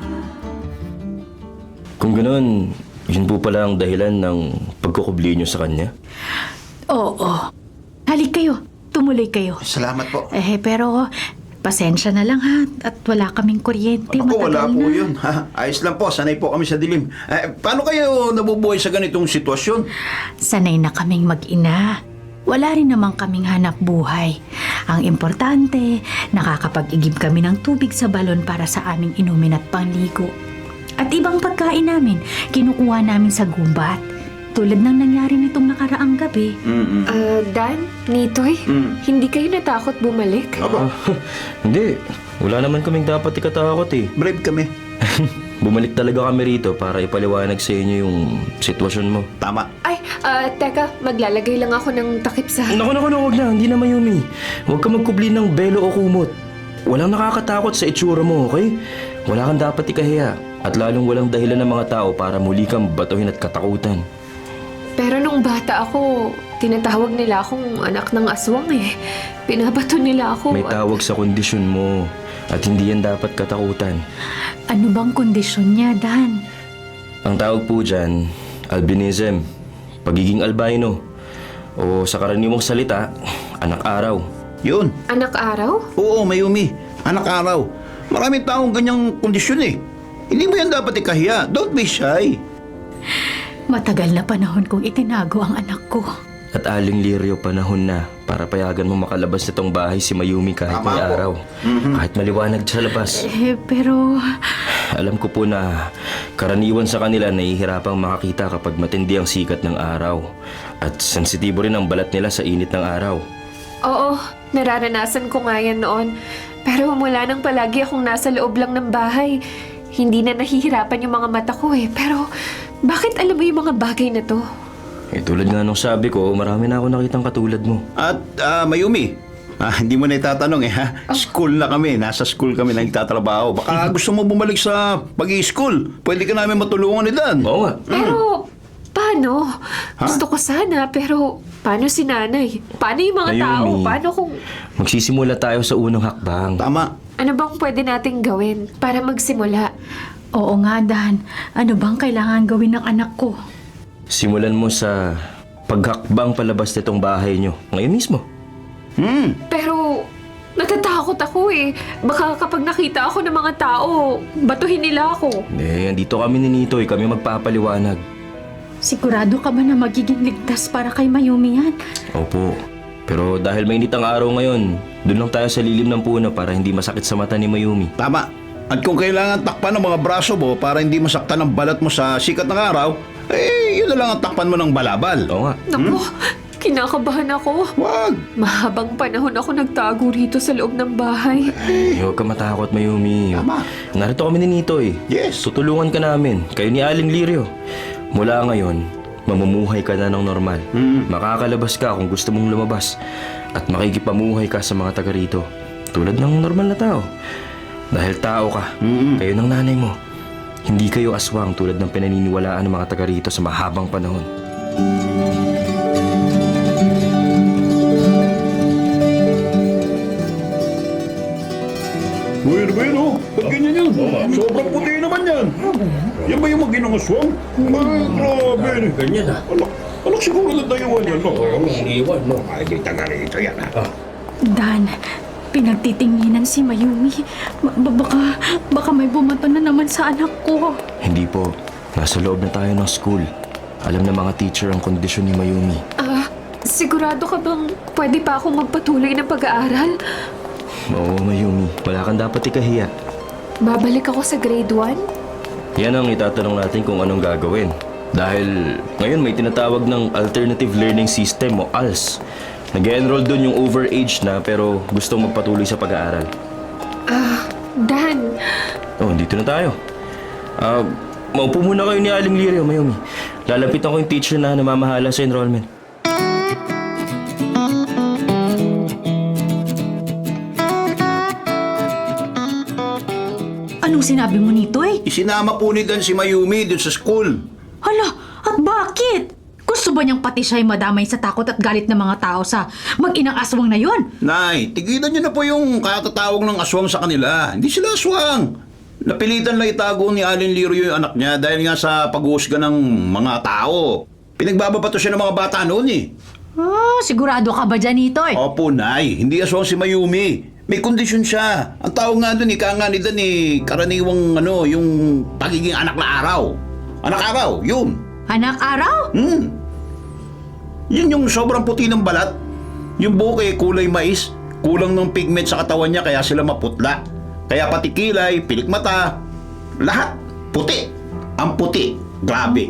Kung ganoon, yun po pala ang dahilan ng pagkukubli niyo sa kanya? Oo. Halik kayo. Tumuloy kayo. Salamat po. Pero pasensya na lang ha. At wala kaming kuryente. Ako, wala Matagal po na. yun. Ayos lang po, sanay po kami sa dilim. Paano kayo nabubuhay sa ganitong sitwasyon? Sanay na kaming mag-ina. Wala rin naman kaming hanap buhay. Ang importante, nakakapag-igib kami ng tubig sa balon para sa aming inumin at pangligo. At ibang pagkain namin, kinukuha namin sa gubat. Tulad ng nangyari nitong nakaraang gabi. Dan, Nitoy, hindi kayo natakot bumalik? Hindi. Wala naman kaming dapat ikatakot eh. Brave kami. Bumalik talaga kami rito para ipaliwanag sa inyo yung sitwasyon mo. Tama. Ay, teka, maglalagay lang ako ng takip sa... Naku, wag na. Hindi na, Mayumi. Huwag ka magkubli ng belo o kumot. Walang nakakatakot sa itsura mo, okay? Wala kang dapat ikahiya. At lalong walang dahilan ng mga tao para muli kang batuhin at katakutan. Pero nung bata ako, tinatawag nila akong anak ng aswang eh. Pinabato nila ako. May tawag sa kondisyon mo. At hindi yan dapat katakutan. Ano bang kondisyon niya, Dan? Ang tawag po dyan, albinism, pagiging albino, o sa karaniwang salita, anak araw. Yun. Anak araw? Oo, Mayumi. Anak araw. Maraming taong ganyang kondisyon eh. Hindi mo yan dapat ikahiya. Don't be shy. Matagal na panahon kong itinago ang anak ko. At Aling Lirio, panahon na para payagan mo makalabas nitong bahay si Mayumi kahit Tama may po. araw. Kahit maliwanag sa labas. Pero... Alam ko po na karaniwan sa kanila nahihirapang makakita kapag matindi ang sikat ng araw. At sensitibo rin ang balat nila sa init ng araw. Oo, nararanasan ko nga yan noon. Pero mula nang palagi akong nasa loob lang ng bahay, hindi na nahihirapan yung mga mata ko eh. Pero bakit alam mo yung mga bagay na to? Tulad nga nung sabi ko, marami na ako nakitang katulad mo. At Mayumi, hindi mo na itatanong eh ha. School na kami. Nasa school kami nagtatrabaho. Baka gusto mo bumalik sa pag-i-school. Pwede ka namin matulungan ni Dan. Oo nga. Pero paano? Gusto ko sana, pero paano si nanay? Paano yung mga Ayun, tao? eh. Paano kung... Magsisimula tayo sa unang hakbang. Tama. Ano bang pwede nating gawin para magsimula? Oo nga, Dan. Ano bang kailangan gawin ng anak ko? Simulan mo sa paghakbang palabas nitong bahay nyo. Ngayon mismo. Pero natatakot ako eh. Baka kapag nakita ako ng mga tao, batuhin nila ako. Andito kami ni Nitoy. Kami magpapaliwanag. Sigurado ka ba na magiging ligtas para kay Mayumi yan? Opo. Pero dahil mainit ang araw ngayon, doon lang tayo sa lilim ng puno para hindi masakit sa mata ni Mayumi. Tama. At kung kailangan takpan ng mga braso mo para hindi masaktan ang balat mo sa sikat ng araw, yun na lang ang takpan mo ng balabal. Oo nga. Naku, kinakabahan ako. Wag. Mahabang panahon ako nagtago rito sa loob ng bahay. Huwag ka matakot, Mayumi. Tama. Narito kami ni Nitoy. Yes. Tutulungan ka namin. Kayo ni Aling Lirio. Mula ngayon, mamumuhay ka na ng normal. Makakalabas ka kung gusto mong lumabas. At makikipamuhay ka sa mga taga rito. Tulad ng normal na tao. Dahil tao ka, kayo ng nanay mo. Hindi kayo aswang tulad ng pinaniniwalaan ng mga taga rito sa mahabang panahon. Bueno, bueno. Ba't ganyan yan? Sobrang puti naman yan. Yan ba yung maginang aswang? Ay, grabe. Ganyan ah. Anak siguro na dayuan yan, no? Iiwan mo. Ay, di taga rito yan, ha? Dan, pinagtitinginan si Mayumi. Baka may bumato na naman sa anak ko. Hindi po. Nasa loob na tayo ng school. Alam na mga teacher ang kondisyon ni Mayumi. Sigurado ka bang pwede pa akong magpatuloy ng pag-aaral? Oo, Mayumi. Wala kang dapat ikahiya. Babalik ako sa grade 1? Yan ang itatanong natin kung anong gagawin. Dahil ngayon may tinatawag ng Alternative Learning System o ALS. Nag-enroll doon yung overage na pero gustong magpatuloy sa pag-aaral. Dan, Oh, dito na tayo. Maupo muna kayo ni Aling Lirio, Mayumi. Lalapitan ko yung teacher na namamahala sa enrollment. Anong sinabi mo nito eh? Isinama po ni Dan si Mayumi dun sa school. Hala, at bakit? Gusto ba niyang pati siya'y madamay sa takot at galit ng mga tao sa mag-inang aswang na yon? Nay, tigilan niyo na po yung katatawag ng aswang sa kanila. Hindi sila aswang. Napilitan lang itago ni Alin Lirio yung anak niya dahil nga sa pag-uusga ng mga tao. Pinagbababato siya ng mga bata noon eh. Sigurado ka ba dyan, Nitoy? Opo, Nay. Hindi aswang si Mayumi. May kondisyon siya. Ang tawag nga doon, ika nga ni Dan karaniwang yung pagiging anak na araw. Anak araw, yun. Anak araw? Yun yung sobrang puti ng balat. Yung buhok kulay mais. Kulang ng pigment sa katawan niya kaya sila maputla. Kaya pati kilay, pilik mata, lahat puti. Ang puti. Grabe.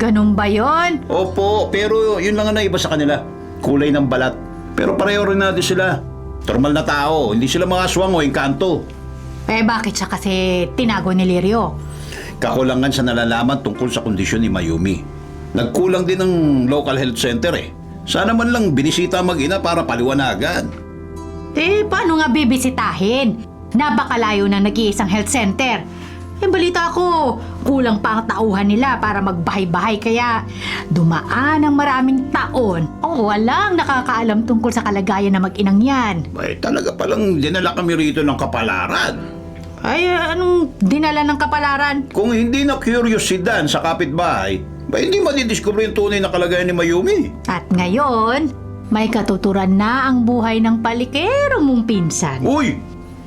Ganun ba yon? Opo, pero yun lang ang naiba sa kanila. Kulay ng balat. Pero pareho rin natin sila. Normal na tao, hindi sila mga aswang o engkanto. Eh bakit siya kasi tinago ni Lirio? Kakulangan sa nalalaman tungkol sa kondisyon ni Mayumi. Nagkulang din ng local health center eh. Sana man lang binisita mag-ina para paliwanagan. Eh paano nga bibisitahin? Napakalayo na nag-iisang health center. Eh balita ko, kulang pa ang tauhan nila para magbahay-bahay kaya dumaan ang maraming taon. Walang nakakaalam tungkol sa kalagayan ng mag-inang yan. Ay talaga palang dinala kami rito ng kapalaran. Ay, anong dinala ng kapalaran? Kung hindi na curious si Dan sa kapitbahay, hindi madidiscover yung tunay na kalagayan ni Mayumi. At ngayon, may katuturan na ang buhay ng palikero mong pinsan. Uy!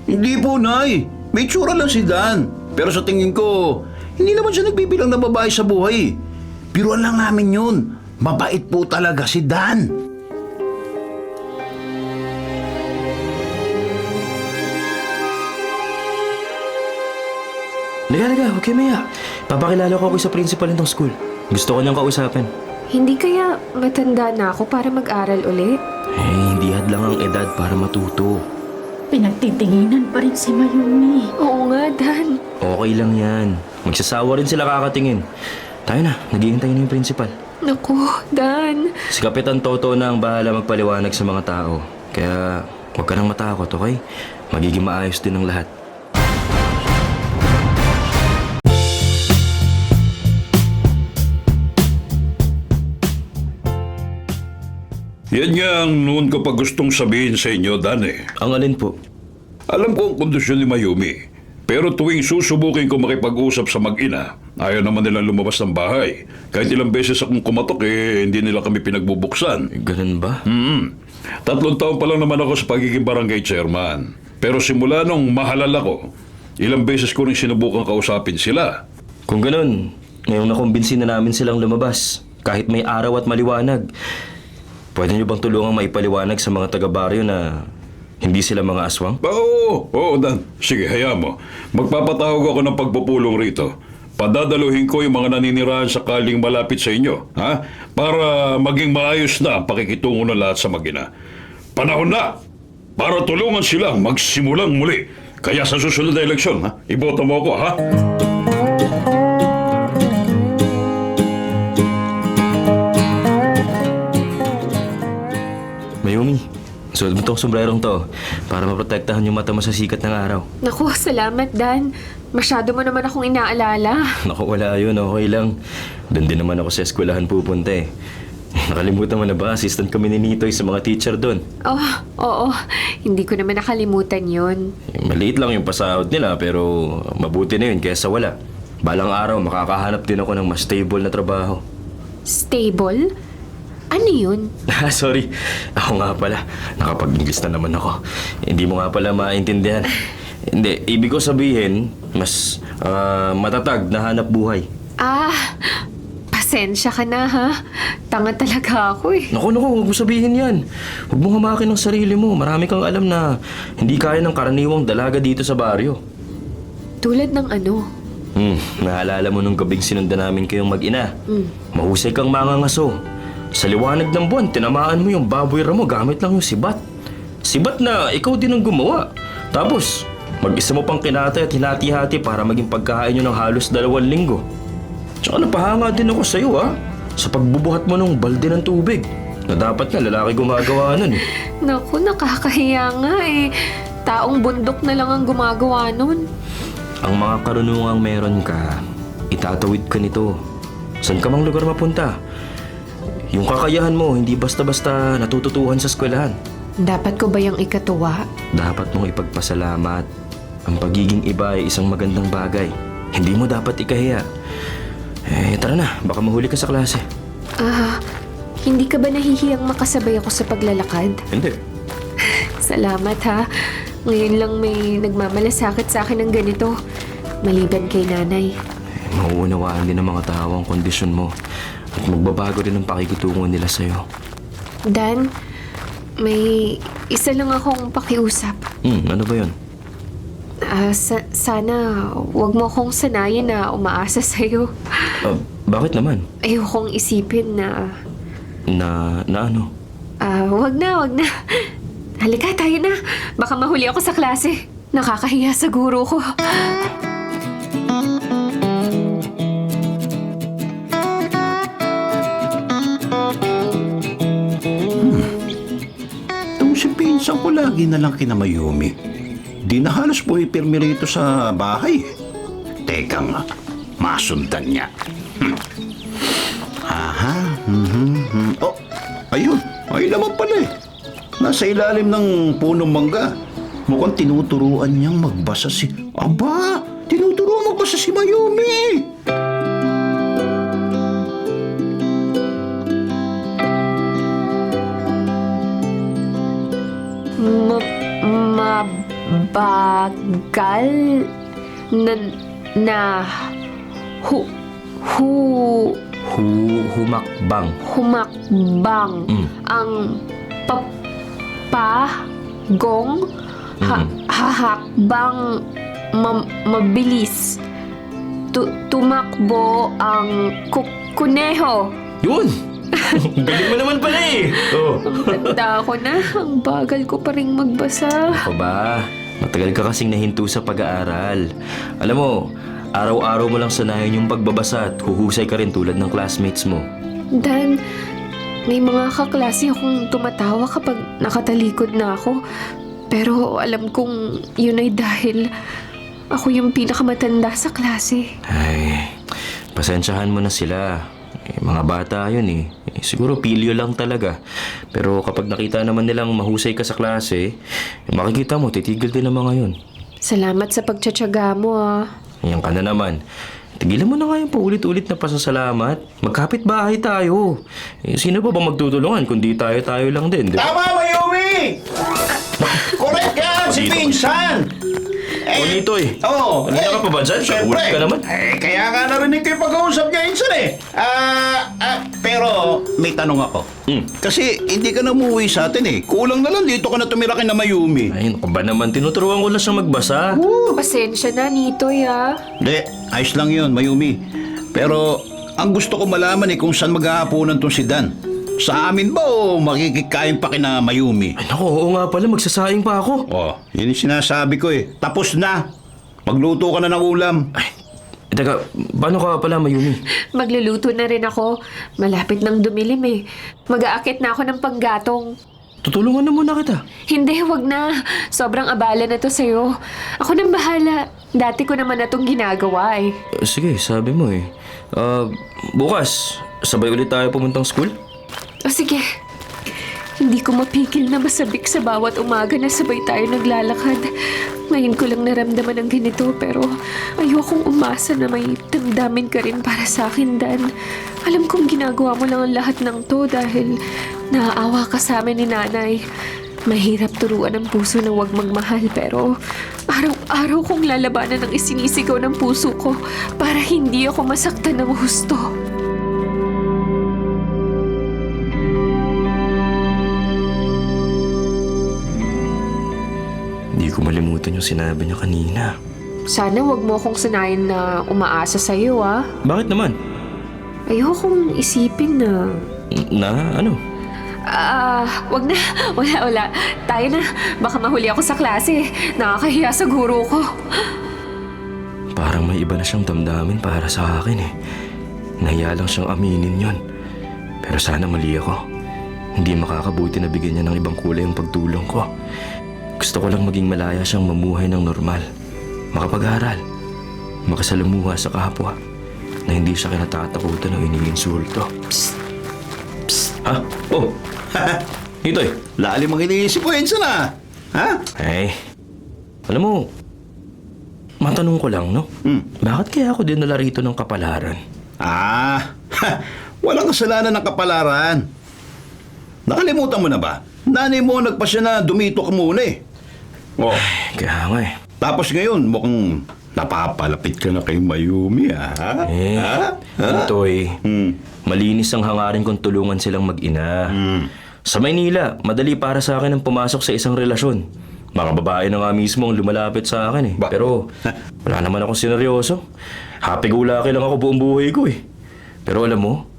Hindi po, Nay. May tsura lang si Dan. Pero sa tingin ko, hindi naman siya nagbibilang na babae sa buhay. Biruan lang namin yun. Mabait po talaga si Dan. Liga, okay Maya. Papakilala ko sa principal nitong school. Gusto ko niyang kausapin. hindi kaya matanda na ako para mag-aral ulit? Hindi hadlang ang edad para matuto. Pinagtitinginan pa rin si Mayumi. Oo nga, Dan. Okay lang yan. Magsasawa rin sila kakatingin. Tayo na, naghihintay na yung principal. Naku, Dan. Si Kapitan Toto na ang bahala magpaliwanag sa mga tao. Kaya huwag ka nang matakot, okay? Magiging maayos din ang lahat. Yan nga ang noon ko pa gustong sabihin sa inyo, Dan eh. Ang alin po? Alam ko ang kondisyon ni Mayumi. Pero tuwing susubukin ko makipag-usap sa mag-ina, ayaw naman nilang lumabas ng bahay. Kahit ilang beses akong kumatok hindi nila kami pinagbubuksan. Ganun ba? 3 taon pa lang naman ako sa pagiging barangay chairman. Pero simula nung mahalal ako, ilang beses ko rin sinubukan kausapin sila. Kung ganun, ngayong nakumbinsin na namin silang lumabas, kahit may araw at maliwanag, pwede niyo bang tulungang maipaliwanag sa mga taga-baryo na hindi sila mga aswang? Oo, Dan. Sige, hayaan mo. Magpapatawag ako ng pagpupulong rito. Padadaluhin ko yung mga naninirahan sa kaling malapit sa inyo, ha? Para maging maayos na ang pakikitungo ng lahat sa mag-ina. Panahon na para tulungan silang magsimulang muli. Kaya sa susunod na eleksyon, ha? Iboto mo ako, ha? Mayumi, suot mo tong sombrerong to para maprotektahan yung mata mo sa sikat ng araw. Naku, salamat, Dan. Masyado mo naman akong inaalala. Naku, wala yun. Okay lang. Doon din naman ako sa eskwelahan pupunta eh. Nakalimutan mo na ba? Assistant kami ni Nitoy sa mga teacher doon. Oh, oo. Hindi ko naman nakalimutan yon. Maliit lang yung pasahod nila pero mabuti na yun kaysa wala. Balang araw makakahanap din ako ng mas stable na trabaho. Stable? Ano yun? Sorry. Ako nga pala. Nakapag-English na naman ako. Hindi mo nga pala maintindihan. Hindi, ibig ko sabihin, mas matatag na hanap buhay. Pasensya ka na ha. Tanga talaga ako eh. Naku, huwag mo sabihin yan. Huwag mo hamakin ang sarili mo. Marami kang alam na hindi kaya ng karaniwang dalaga dito sa baryo. Tulad ng ano? Naalala mo nung gabing sinundan namin kayong mag-ina. Mahusay kang mangangaso. Sa liwanag ng buwan, tinamaan mo yung baboy ramo gamit lang yung sibat. Sibat na ikaw din ang gumawa. Tapos, mag-isa mo pang kinatay at hinati-hati para maging pagkain nyo ng halos 2 linggo. Tsaka napahanga din ako sa'yo sa pagbubuhat mo ng balde ng tubig. Na dapat nga lalaki gumagawa nun eh. Naku, nakakahiya nga eh. Taong bundok na lang ang gumagawa nun. Ang mga karunungang meron ka, itatawid ka nito. Saan ka mang lugar mapunta? Yung kakayahan mo, hindi basta-basta natututuhan sa eskwelahan. Dapat ko ba yung ikatuwa? Dapat mong ipagpasalamat. Ang pagiging iba ay isang magandang bagay. Hindi mo dapat ikahiya. Tara na, baka mahuli ka sa klase. Hindi ka ba nahihiyang makasabay ako sa paglalakad? Hindi. Salamat ha. Ngayon lang may nagmamalasakit sa akin ng ganito. Maliban kay nanay. Mauunawaan din ng mga tao ang kondisyon mo. At magbabago rin ang pakikitungo nila sa'yo. Dan, may isa lang akong pakiusap. Ano ba yun? Sana wag mo akong sanayin na umaasa sa'yo. Bakit naman? Ayokong isipin na... Na ano? Wag na. Halika, tayo na. Baka mahuli ako sa klase. Nakakahiya sa guro ko. Itong si pinsan ko lagi na lang kina Mayumi. Di na halos pumipirmi rito sa bahay. Teka nga, masundan niya. Oh, ayun. Ay naman pala eh. Nasa ilalim ng punong mangga. Mukhang tinuturuan niyang magbasa si... Aba! Tinuturuan magbasa si Mayumi! Mabagal na Humakbang. humakbang ang papagong hahakbang mabilis. Tumakbo ang kuneho. Yun! Galing mo naman pala eh! Ang tanda ko na. Ang bagal ko pa rin magbasa. Ako ba? Matagal ka kasing nahinto sa pag-aaral. Alam mo, araw-araw mo lang sanayin yung pagbabasa at huhusay ka rin tulad ng classmates mo. Dan, may mga kaklase akong tumatawa kapag nakatalikod na ako. Pero alam kong yun ay dahil ako yung pinakamatanda sa klase. Ay, pasensyahan mo na sila. Mga bata yun eh. Siguro pilyo lang talaga. Pero kapag nakita naman nilang mahusay ka sa klase, makikita mo, titigil din ang mga yun. Salamat sa pagtsatsaga mo Yan ka na naman. Tigilan mo na nga yung paulit-ulit na pasasalamat. Magkapit bahay tayo. Sino pa ba magtutulungan kundi tayo lang din, di ba? Tama, Mayumi! Correct yan, si pinsan! Nitoy. Oo. Kanina ka pa ba dyan? Ulit ka naman. Kaya nga narinig ko yung pag-uusap niya insan eh. Pero may tanong ako. Kasi hindi ka na umuwi sa atin eh. Kulang na lang dito ka na tumira kay na Mayumi. Ay, naku ba naman, tinuturuan ko lang siyang magbasa. Pasensya na, Nitoy Hindi, ayos lang yun, Mayumi. Pero ang gusto ko malaman eh kung saan maghahaponan tong si Dan. Sa amin ba o makikikain pa kina Mayumi? Ay, naku, oo nga pala, magsasaing pa ako. Oh, yun yung sinasabi ko eh. Tapos na. Magluto ka na ng ulam. Ay, teka, paano ka pala, Mayumi? Magluluto na rin ako. Malapit nang dumilim eh. Mag-aakit na ako ng panggatong. Tutulungan na muna kita. Hindi, wag na. Sobrang abala na to sa'yo. Ako nang bahala. Dati ko naman na itong ginagawa eh. Sige, sabi mo eh. Bukas, sabay ulit tayo pumuntang school? O sige, hindi ko mapigil na masabik sa bawat umaga na sabay tayo naglalakad. Ngayon ko lang naramdaman ang ganito pero ayokong umasa na may damdamin ka rin para sa akin, Dan. Alam kong ginagawa mo lang ang lahat ng to dahil naaawa ka sa amin ni Nanay. Mahirap turuan ang puso na huwag magmahal pero araw-araw kong lalabanan ang isinisigaw ng puso ko para hindi ako masaktan ng husto. Hindi ko malimutan yung sinabi niya kanina. Sana wag mo akong sanayin na umaasa sa'yo, ah. Bakit naman? Ayokong isipin na... Na ano? Wag na. Wala. Tayo na. Baka mahuli ako sa klase. Nakakahiya sa guro ko. Parang may iba na siyang damdamin para sa akin eh. Nahiya lang siyang aminin yon. Pero sana mali ako. Hindi makakabuti na bigyan niya ng ibang kulay ang pagtulong ko. Gusto ko lang maging malaya siyang mamuhay ng normal. Makapag-aral. Makasalamuha sa kapwa. Na hindi siya kinatatakutan o iniinsulto. Psst! Psst! Ha? Oh! Ito'y! Lalim ang iniisip mo, Ensan ah. Ha? Ay, alam mo, matanong ko lang, no? Bakit kaya ako dinala rito ng kapalaran? Walang kasalanan ng kapalaran. Nakalimutan mo na ba? Nanay mo nagpasya na dumito ka muna eh. Oh, Kaya nga eh. tapos ngayon mukhang napapalapit ka na kay Mayumi ah. Ito'y, malinis ang hangarin kong tulungan silang mag-ina. Sa Maynila, madali para sa akin ang pumasok sa isang relasyon. Mga babae na nga mismo ang lumalapit sa akin eh. Pero wala naman akong sineryoso. Happy-go-lucky lang ako buong buhay ko eh. Pero alam mo,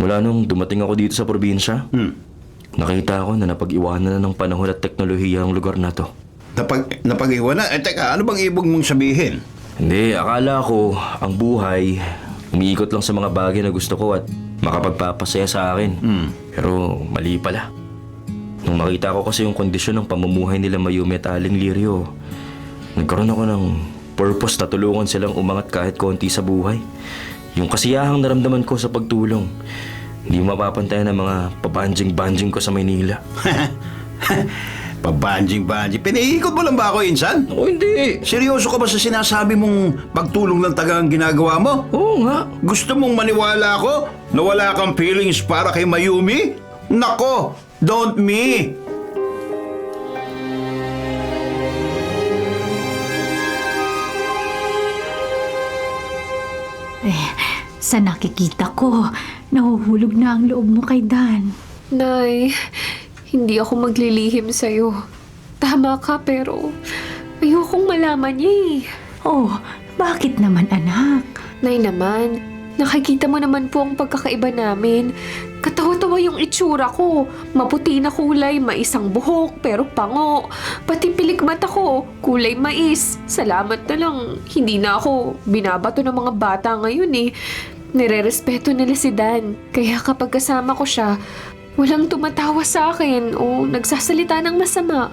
mula nung dumating ako dito sa probinsya, nakita ko na napag-iwanan na ng panahon at teknolohiya ang lugar na to. Napag-iwan na? Teka, ano bang ibig mong sabihin? Hindi, akala ko ang buhay umiikot lang sa mga bagay na gusto ko at makapagpapasaya sa akin. Pero mali pala. Nung makita ko kasi yung kondisyon ng pamumuhay nila Mayumi at Aling Lirio, nagkaroon ako ng purpose na tulungan silang umangat kahit konti sa buhay. Yung kasiyahang naramdaman ko sa pagtulong, hindi mapapantayan ng mga pabanjing-banjing ko sa Maynila. Pabanjing-banjing. Pinaikot mo lang ba ako, Insan? O hindi. Seryoso ka ba sa sinasabi mong pagtulong ng taga ang ginagawa mo? Oo nga. Gusto mong maniwala ako na wala kang feelings para kay Mayumi? Nako, don't me! Sa nakikita ko, nahuhulog na ang loob mo kay Dan. Nay, hindi ako maglilihim sa'yo. Tama ka pero ayokong malaman niya eh. Oh, bakit naman anak? Nay naman, nakikita mo naman po ang pagkakaiba namin. Katawa-tawa yung itsura ko. Maputi na kulay, maisang buhok, pero pango. Pati pilikmat ako, kulay mais. Salamat na lang, hindi na ako binabato ng mga bata ngayon eh. Nire-respeto nila si Dan. Kaya kapag kasama ko siya, walang tumatawa sa akin o nagsasalita ng masama.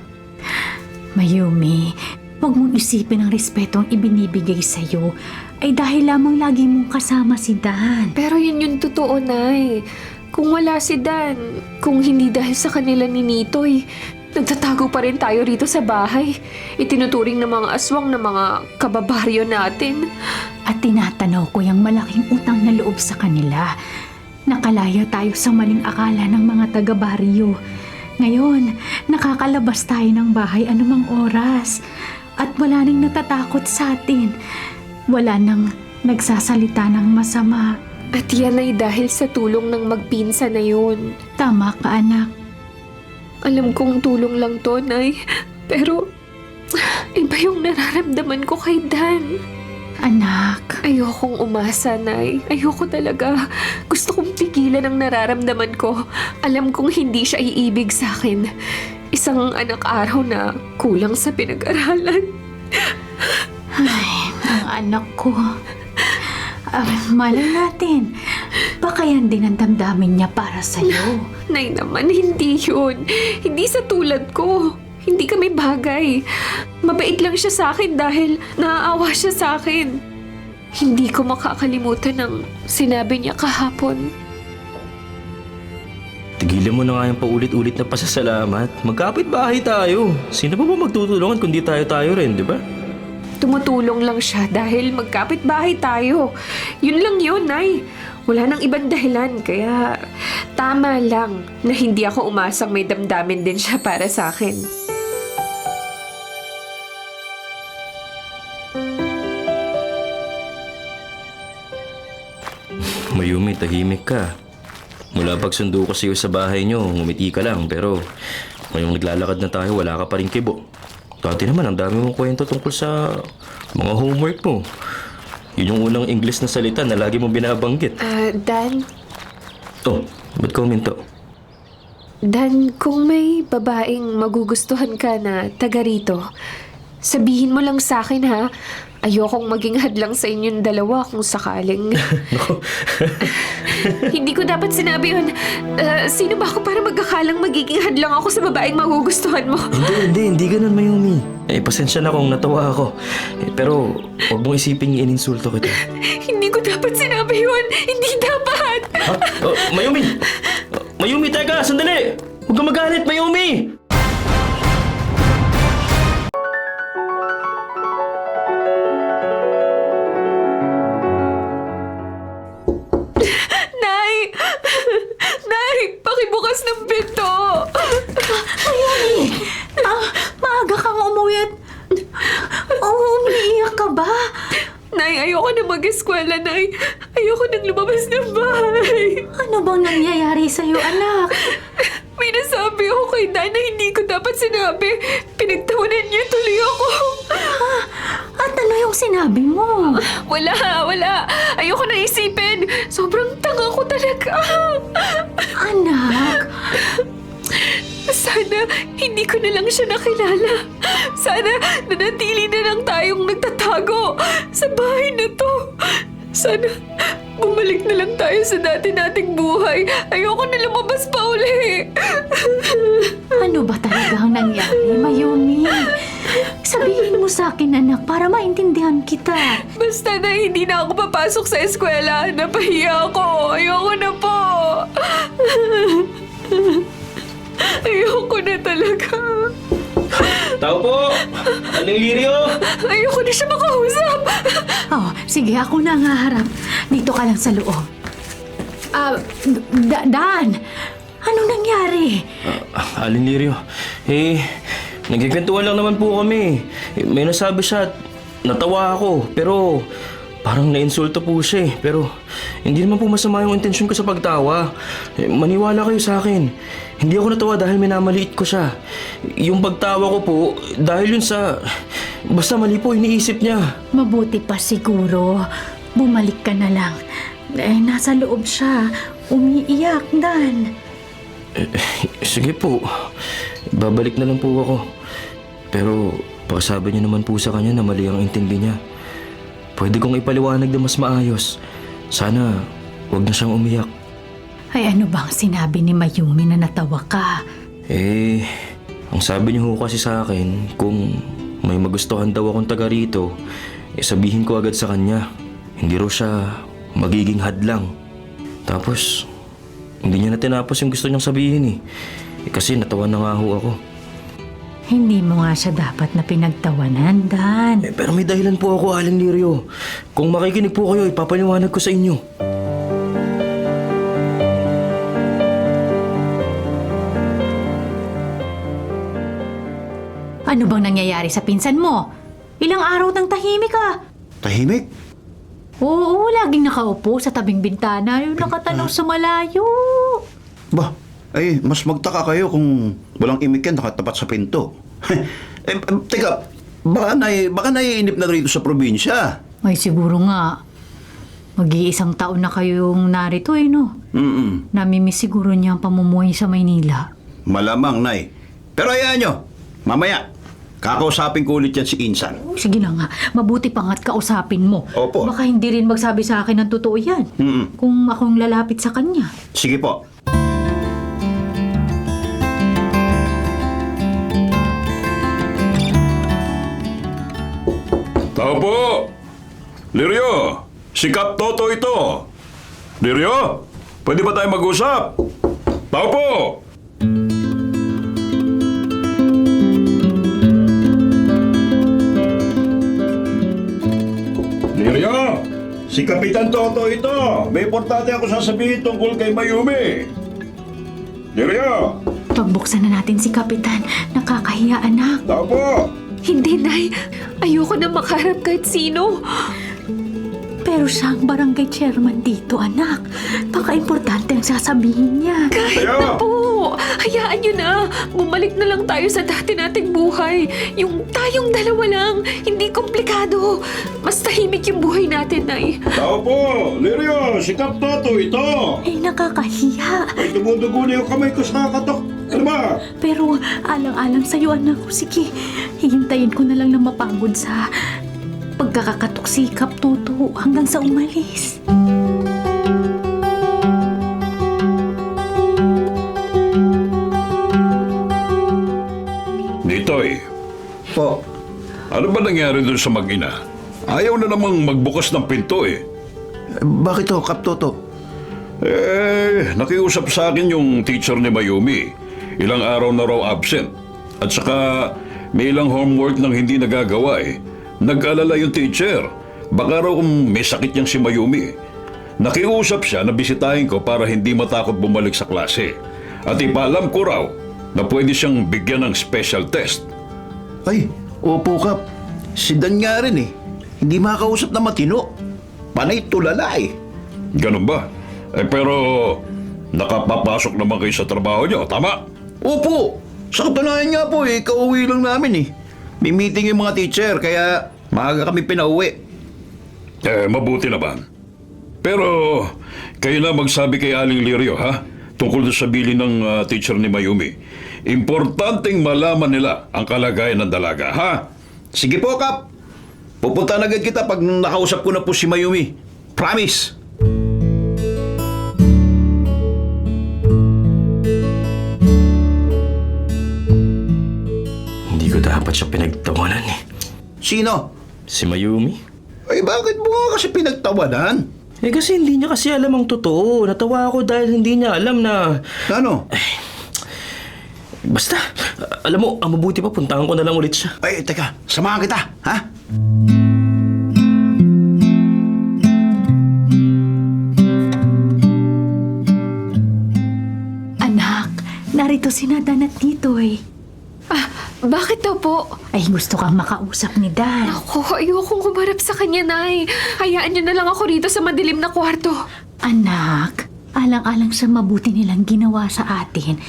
Mayumi, huwag mong isipin ang respeto ang ibinibigay sa'yo ay dahil lamang lagi mong kasama si Dan. Pero yun yung totoo, Nay. Kung wala si Dan, kung hindi dahil sa kanila ni Nitoy, nagtatago pa rin tayo rito sa bahay. Itinuturing ng mga aswang na mga kababaryo natin. At tinatanaw ko yung malaking utang na loob sa kanila. Nakalaya tayo sa maling akala ng mga taga-baryo. Ngayon, nakakalabas tayo ng bahay anumang oras. At wala nang natatakot sa atin. Wala nang nagsasalita ng masama. At yan ay dahil sa tulong ng magpinsa na yun. Tama ka, anak. Alam kong tulong lang to, Nay. Pero iba yung nararamdaman ko kay Dan. Anak. Ayokong umasa, Nay. Ayoko talaga. Gusto kong pigilan ang nararamdaman ko. Alam kong hindi siya iibig sa akin. Isang anak araw na kulang sa pinag-aralan. Ay, ang anak ko. Malay natin. Baka yan din ang damdamin niya para sa'yo. Nay naman, hindi yun. Hindi sa tulad ko. Hindi kami bagay. Mabait lang siya sa akin dahil naaawa siya sa akin. Hindi ko makakalimutan ang sinabi niya kahapon. tigilan mo na nga yung paulit-ulit na pasasalamat. Magkapit-bahay tayo. Sino pa ba magtutulungan kundi tayo-tayo rin, di ba? Tumutulong lang siya dahil magkapit-bahay tayo. Yun lang yun, Nay. Wala nang ibang dahilan, kaya tama lang na hindi ako umasang may damdamin din siya para sa akin. Mayumi, tahimik ka. Mula pagsundo ko sa iyo sa bahay nyo, ngumiti ka lang, pero ngayong naglalakad na tayo, wala ka pa rin kibo. Dati naman, ang dami mong kwento tungkol sa mga homework mo. Yun yung unang English na salita na lagi mong binabanggit. Dan, Oh, ba't ka huminto? Dan, kung may babaeng magugustuhan ka na taga rito, sabihin mo lang sa akin ha. Ayokong maging hadlang sa inyong dalawa kung sakaling. Hindi ko dapat sinabi yun. Sino ba ako para magkakalang magiging hadlang ako sa babaeng magugustuhan mo? Hindi ganun, Mayumi. Pasensya na kung natawa ako. Pero, huwag mong isiping ininsulto kita. Hindi ko dapat sinabi yun. Hindi dapat. Ha? Mayumi! Mayumi, teka! Sandali! Huwag kang magalit, Mayumi! Nay! Nay! Pakibukas ng pinto! Mayumi! Maaga kang umuwi at... umiiyak ka ba? Nay, ayoko na mag-eskwela, Nay. Ayoko nang lumabas ng bahay. Ano bang nangyayari sa'yo, anak? May nasabi ako kay Dan na hindi ko dapat sinabi. Pinagtawanan niya tuloy ako. At ano yung sinabi mo? Wala. Ayoko na isipin. Sobrang tanga ko talaga. Anak, Sana hindi ko na lang siya nakilala. Sana nanatili na lang tayong nagtatago sa bahay na to. Sana bumalik na lang tayo sa dati nating buhay. Ayoko na lumabas pa uli. ano ba talaga ang nangyari, Mayumi? Sabihin mo sa akin, anak, para maintindihan kita. Basta na hindi na ako papasok sa eskwela. Napahiya ako. Ayoko na po. Ayoko na talaga. Tao po! Aling Lirio! Ayoko na siya makausap. Oh, sige, ako na nga harap. Dito ka lang sa loob. Dan! Anong nangyari? Aling Lirio, nagkikwentuhan lang naman po kami. May nasabi siya at natawa ako, pero parang nainsulto po siya eh. Pero hindi naman po masama yung intensyon ko sa pagtawa. Maniwala kayo sa akin. Hindi ako natawa dahil minamaliit ko siya. Yung pagtawa ko po, dahil yun sa... Basta mali po, iniisip niya. Mabuti pa siguro. Bumalik ka na lang. Nasa loob siya. Umiiyak, Dan. Sige po, babalik na lang po ako. Pero pasabi niyo naman po sa kanya na mali ang intindi niya. Pwede kong ipaliwanag na mas maayos. Sana wag na siyang umiyak. Ay, ano bang sinabi ni Mayumi na natawa ka? Ang sabi niyo ho kasi sa akin, kung may magustuhan daw akong taga rito, sabihin ko agad sa kanya. Hindi raw siya magiging hadlang. Tapos, hindi niya na tinapos yung gusto niyang sabihin eh. Kasi natawa na nga ho ako. Hindi mo nga siya dapat na pinagtawanan, Dan. Pero may dahilan po ako, Aling Lirio. Kung makikinig po kayo, ipapaliwanag ko sa inyo. Ano bang nangyayari sa pinsan mo? Ilang araw nang tahimik ka. Tahimik? Oo, laging nakaupo sa tabing bintana. Yung nakatanong sa malayo. Bah, ay, mas magtaka kayo kung walang imik yan nakatapat sa pinto. Teka, baka naiinip na rito sa probinsya. Ay, siguro nga. Mag-iisang taon na kayong narito no? Namimiss siguro niya ang pamumuhay sa Maynila. Malamang, Nay. Pero hayaan nyo, mamaya, kakausapin ko ulit yan si Insan. Sige lang nga, mabuti pa nga't kausapin mo. Opo. Baka hindi rin magsabi sa akin ng totoo yan. Kung akong lalapit sa kanya. Sige po. Tao po! Lirio! Si Kap Toto ito! Lirio! Pwede ba tayo mag-usap? Tao po! Lirio! Si Kapitan Toto ito! May importante ako sasabihin tungkol kay Mayumi! Lirio! Pagbuksan na natin si Kapitan. Nakakahiya, anak. Tao po! Hindi, Nay. Ayoko na makaharap kahit sino. Pero siya ang barangay chairman dito, anak. Baka importante ang sasabihin niya. Kahit Tayo! na po. Hayaan niyo na. Bumalik na lang tayo sa dati nating buhay. Yung tayong dalawa lang. Hindi komplikado. Mas tahimik yung buhay natin, Nay. Tao po! Lirio! Si Kap Toto ito! Eh, nakakahiya. May dumudugo na yung kamay ko sa kakatok. Ano ba? Pero alang-alang sa'yo, anak ko. Sige, hihintayin ko na lang na mapagod sa pagkakakatok si Kap Toto hanggang sa umalis. Nitoy, Po, ano ba nangyari dun sa mag-ina? Ayaw na namang magbukas ng pinto eh. bakit ho, Kap Toto? Nakiusap sa akin yung teacher ni Mayumi. Ilang araw na raw absent. At saka may ilang homework nang hindi nagagawa eh. Nag-alala yung teacher. Baka raw may sakit niyang si Mayumi. Nakiusap siya na bisitahin ko para hindi matakot bumalik sa klase. At ipaalam ko raw na pwede siyang bigyan ng special test. Ay, opo, Kap. Si Dan nga rin eh. Hindi makakausap na matino. Panay tulala eh. Ganun ba? Pero nakapapasok naman kayo sa trabaho niyo, tama? Opo! Sa katunayan nga po eh, kauwi lang namin eh. May meeting yung mga teacher, kaya maaga kami pinauwi. Mabuti naman. Pero kayo na magsabi kay Aling Lirio, ha? Tungkol sa bilin ng teacher ni Mayumi. Importanteng malaman nila ang kalagayan ng dalaga, ha? Sige po, Kap. Pupunta na agad kita pag nakausap ko na po si Mayumi. Promise! Hindi ko dapat siya pinagtawanan eh. Sino? Si Mayumi? Ay, bakit mo nga kasi pinagtawanan? Eh kasi hindi niya kasi alam ang totoo. Natawa ako dahil hindi niya alam na... Ano? Basta, alam mo, ang mabuti pa, puntahan ko na lang ulit siya. Ay, teka. Samahan kita, ha? Anak, narito si Dan at Titoy. Bakit daw po? Ay, gusto kang makausap ni Dan. Ako, ayokong kumarap sa kanya, Nay. Hayaan niyo na lang ako rito sa madilim na kwarto. Anak, alang-alang sa mabuti nilang ginawa sa atin,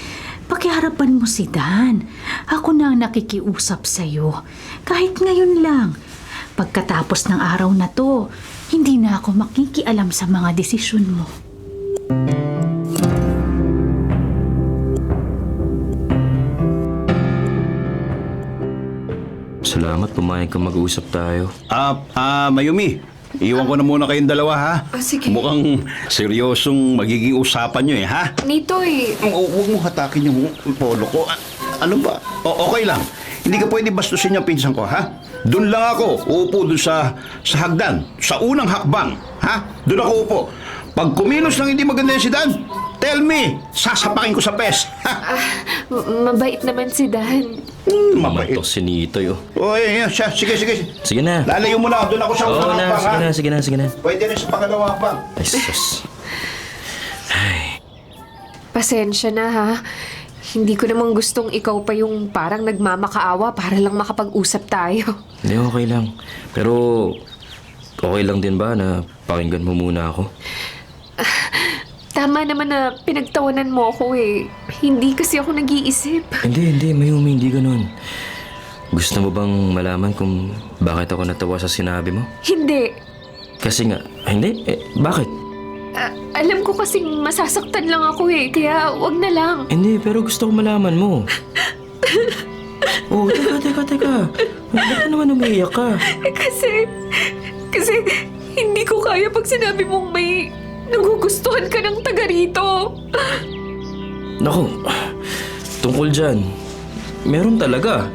pakiharapan mo si Dan. Ako na ang nakikiusap sa'yo. Kahit ngayon lang. Pagkatapos ng araw na to, hindi na ako makikialam sa mga desisyon mo. Salamat, pumayag ka mag-uusap tayo. Mayumi. Iwan ko na muna kayong dalawa, ha? Sige. Mukhang seryosong magiging usapan nyo eh, ha? Nitoy, Huwag mo hatakin yung polo ko. Ano ba? Okay lang. Hindi ka pwede bastusin yung pinsan ko, ha? Doon lang ako. Uupo doon sa hagdan. Sa unang hakbang, ha? Doon ako upo. Pag kumilos ng hindi maganda si Dan, tell me. Sasapakin ko sa pes. mabait naman si Dan. Mabait. Mato si Nitoy, oh. Oy, siya. Sige. Sige na. Lalayo mo na. Doon ako sa Oo unang na, hakbang, ha? sige na. Pwede rin sa pangalawang hakbang. Ay, sus. Pasensya na, ha? Hindi ko namang gustong ikaw pa yung parang nagmamakaawa para lang makapag-usap tayo. Hindi, okay lang. Pero, okay lang din ba na pakinggan mo muna ako? Tama naman na pinagtawanan mo ako eh. Hindi kasi ako nag-iisip. Hindi, Mayumi, hindi ganun. Gusto mo bang malaman kung bakit ako natawa sa sinabi mo? Hindi. Kasi nga, hindi? Bakit? Alam ko kasing masasaktan lang ako eh, kaya wag na lang. Hindi, pero gusto ko malaman mo. Oh, teka. Bakit ka naman umiiyak ka? Kasi hindi ko kaya pag sinabi mong may nagugustuhan ka ng taga rito. Naku, tungkol dyan, meron talaga.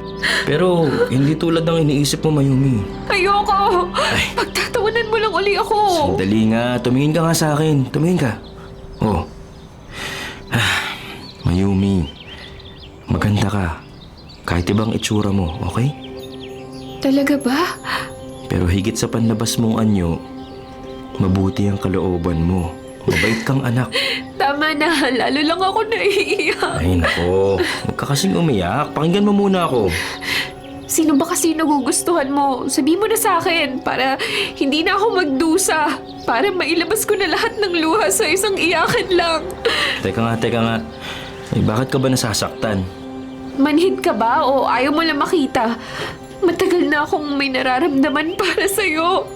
Pero hindi tulad ng iniisip mo, Mayumi. Ayoko! Pagtatawanan mo lang uli ako. Sandali nga, tumingin ka nga sa akin. Tumingin ka. Oh. Maganda ka. Kahit ibang itsura mo, okay? Talaga ba? Pero higit sa panlabas mong anyo, mabuti ang kalooban mo. Mabait kang anak. Tama na, lalo lang ako naiiyak. Ay nako, huwag ka kasing umiyak. Pakinggan mo muna ako. Sino ba kasi nagugustuhan mo? Sabi mo na sa akin para hindi na ako magdusa. Para mailabas ko na lahat ng luha sa isang iyakan lang. Teka nga. Ay, bakit ka ba nasasaktan? Manhid ka ba o ayaw mo lang makita? Matagal na akong may nararamdaman para sa'yo.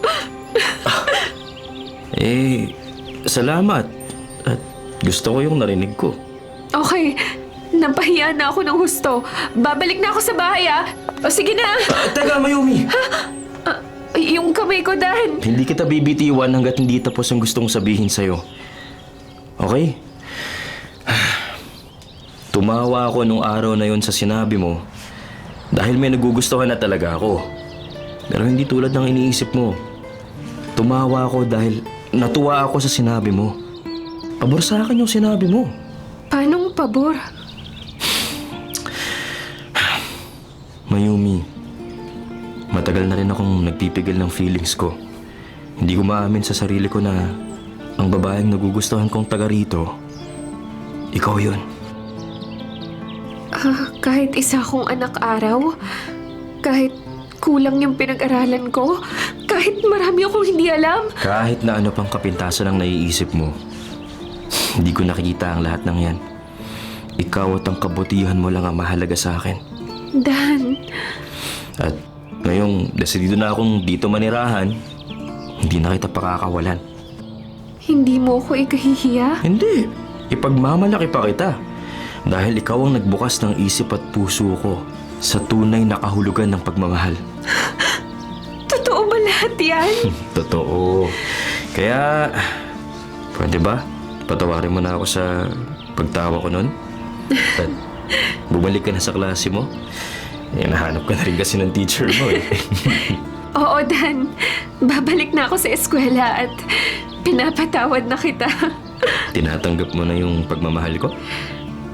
Salamat. At gusto ko yung narinig ko. Okay, napahiya na ako ng husto. Babalik na ako sa bahay O sige na. Teka, Mayumi! Yung kamay ko, Dan. Hindi kita bibitiwan hanggat hindi tapos ang gustong sabihin sa'yo. Okay? Tumawa ako nung araw na yon sa sinabi mo dahil may nagugustuhan na talaga ako. Pero hindi tulad ng iniisip mo. Tumawa ako dahil natuwa ako sa sinabi mo. Pabor sa akin yung sinabi mo. Paanong pabor? Mayumi, matagal na rin akong nagpipigil ng feelings ko. Hindi ko maamin sa sarili ko na ang babaeng nagugustuhan kong taga rito, ikaw yun. Kahit isa akong anak araw, kahit kulang yung pinag-aralan ko, kahit marami akong hindi alam. Kahit na ano pang kapintasan ang naiisip mo, hindi ko nakikita ang lahat ng yan. Ikaw at ang kabutihan mo lang ang mahalaga sa akin. Dan, At ngayong desidido na akong dito manirahan, hindi na kita pakakawalan. hindi mo ako ikahihiya? Hindi. Ipagmamalaki pa kita. Dahil ikaw ang nagbukas ng isip at puso ko sa tunay na kahulugan ng pagmamahal. Totoo ba lahat yan? Totoo. Kaya, pwede ba? Patawarin mo na ako sa pagtawa ko nun? At bumalik ka na sa klase mo? Eh, nahanap ka na rin kasi ng teacher mo eh. Oo, Dan. Babalik na ako sa eskwela at pinapatawad na kita. Tinatanggap mo na yung pagmamahal ko?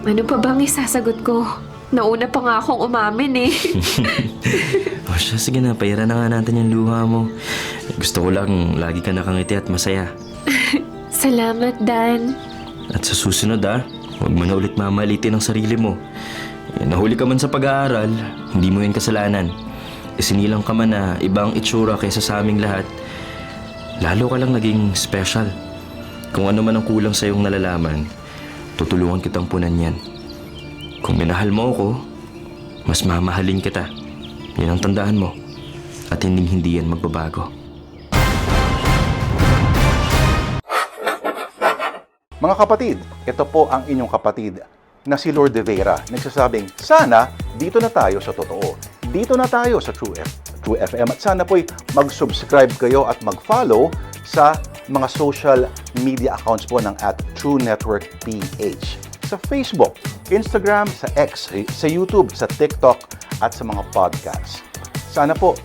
Ano pa bang isasagot ko? Nauna pa nga akong umamin eh. O siya, sige na, paira na nga natin yung luha mo. Gusto ko lang lagi ka nakangiti at masaya. Salamat, Dan. At sa susunod huwag mo na ulit mamalitin ang sarili mo. Nahuli ka man sa pag-aaral, hindi mo yun kasalanan. Isinilang ka man na ibang itsura kaysa sa aming lahat, lalo ka lang naging special. Kung ano man ang kulang sa iyong nalalaman, tutulungan kitang punan yan. Kung minahal mo ako, mas mamahalin kita. Yan ang tandaan mo. At hindi yan magbabago. Mga kapatid, ito po ang inyong kapatid na si Lord De Vera. Nagsasabing, sana dito na tayo sa totoo. Dito na tayo sa True FM. At sana po'y mag-subscribe kayo at mag-follow sa mga social media accounts po ng @TrueNetworkPH. Sa Facebook, Instagram, sa X, sa YouTube, sa TikTok, at sa mga podcasts. Sana po,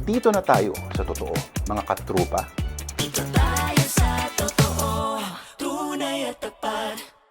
dito na tayo sa totoo, mga katrupa. Dito tayo sa totoo.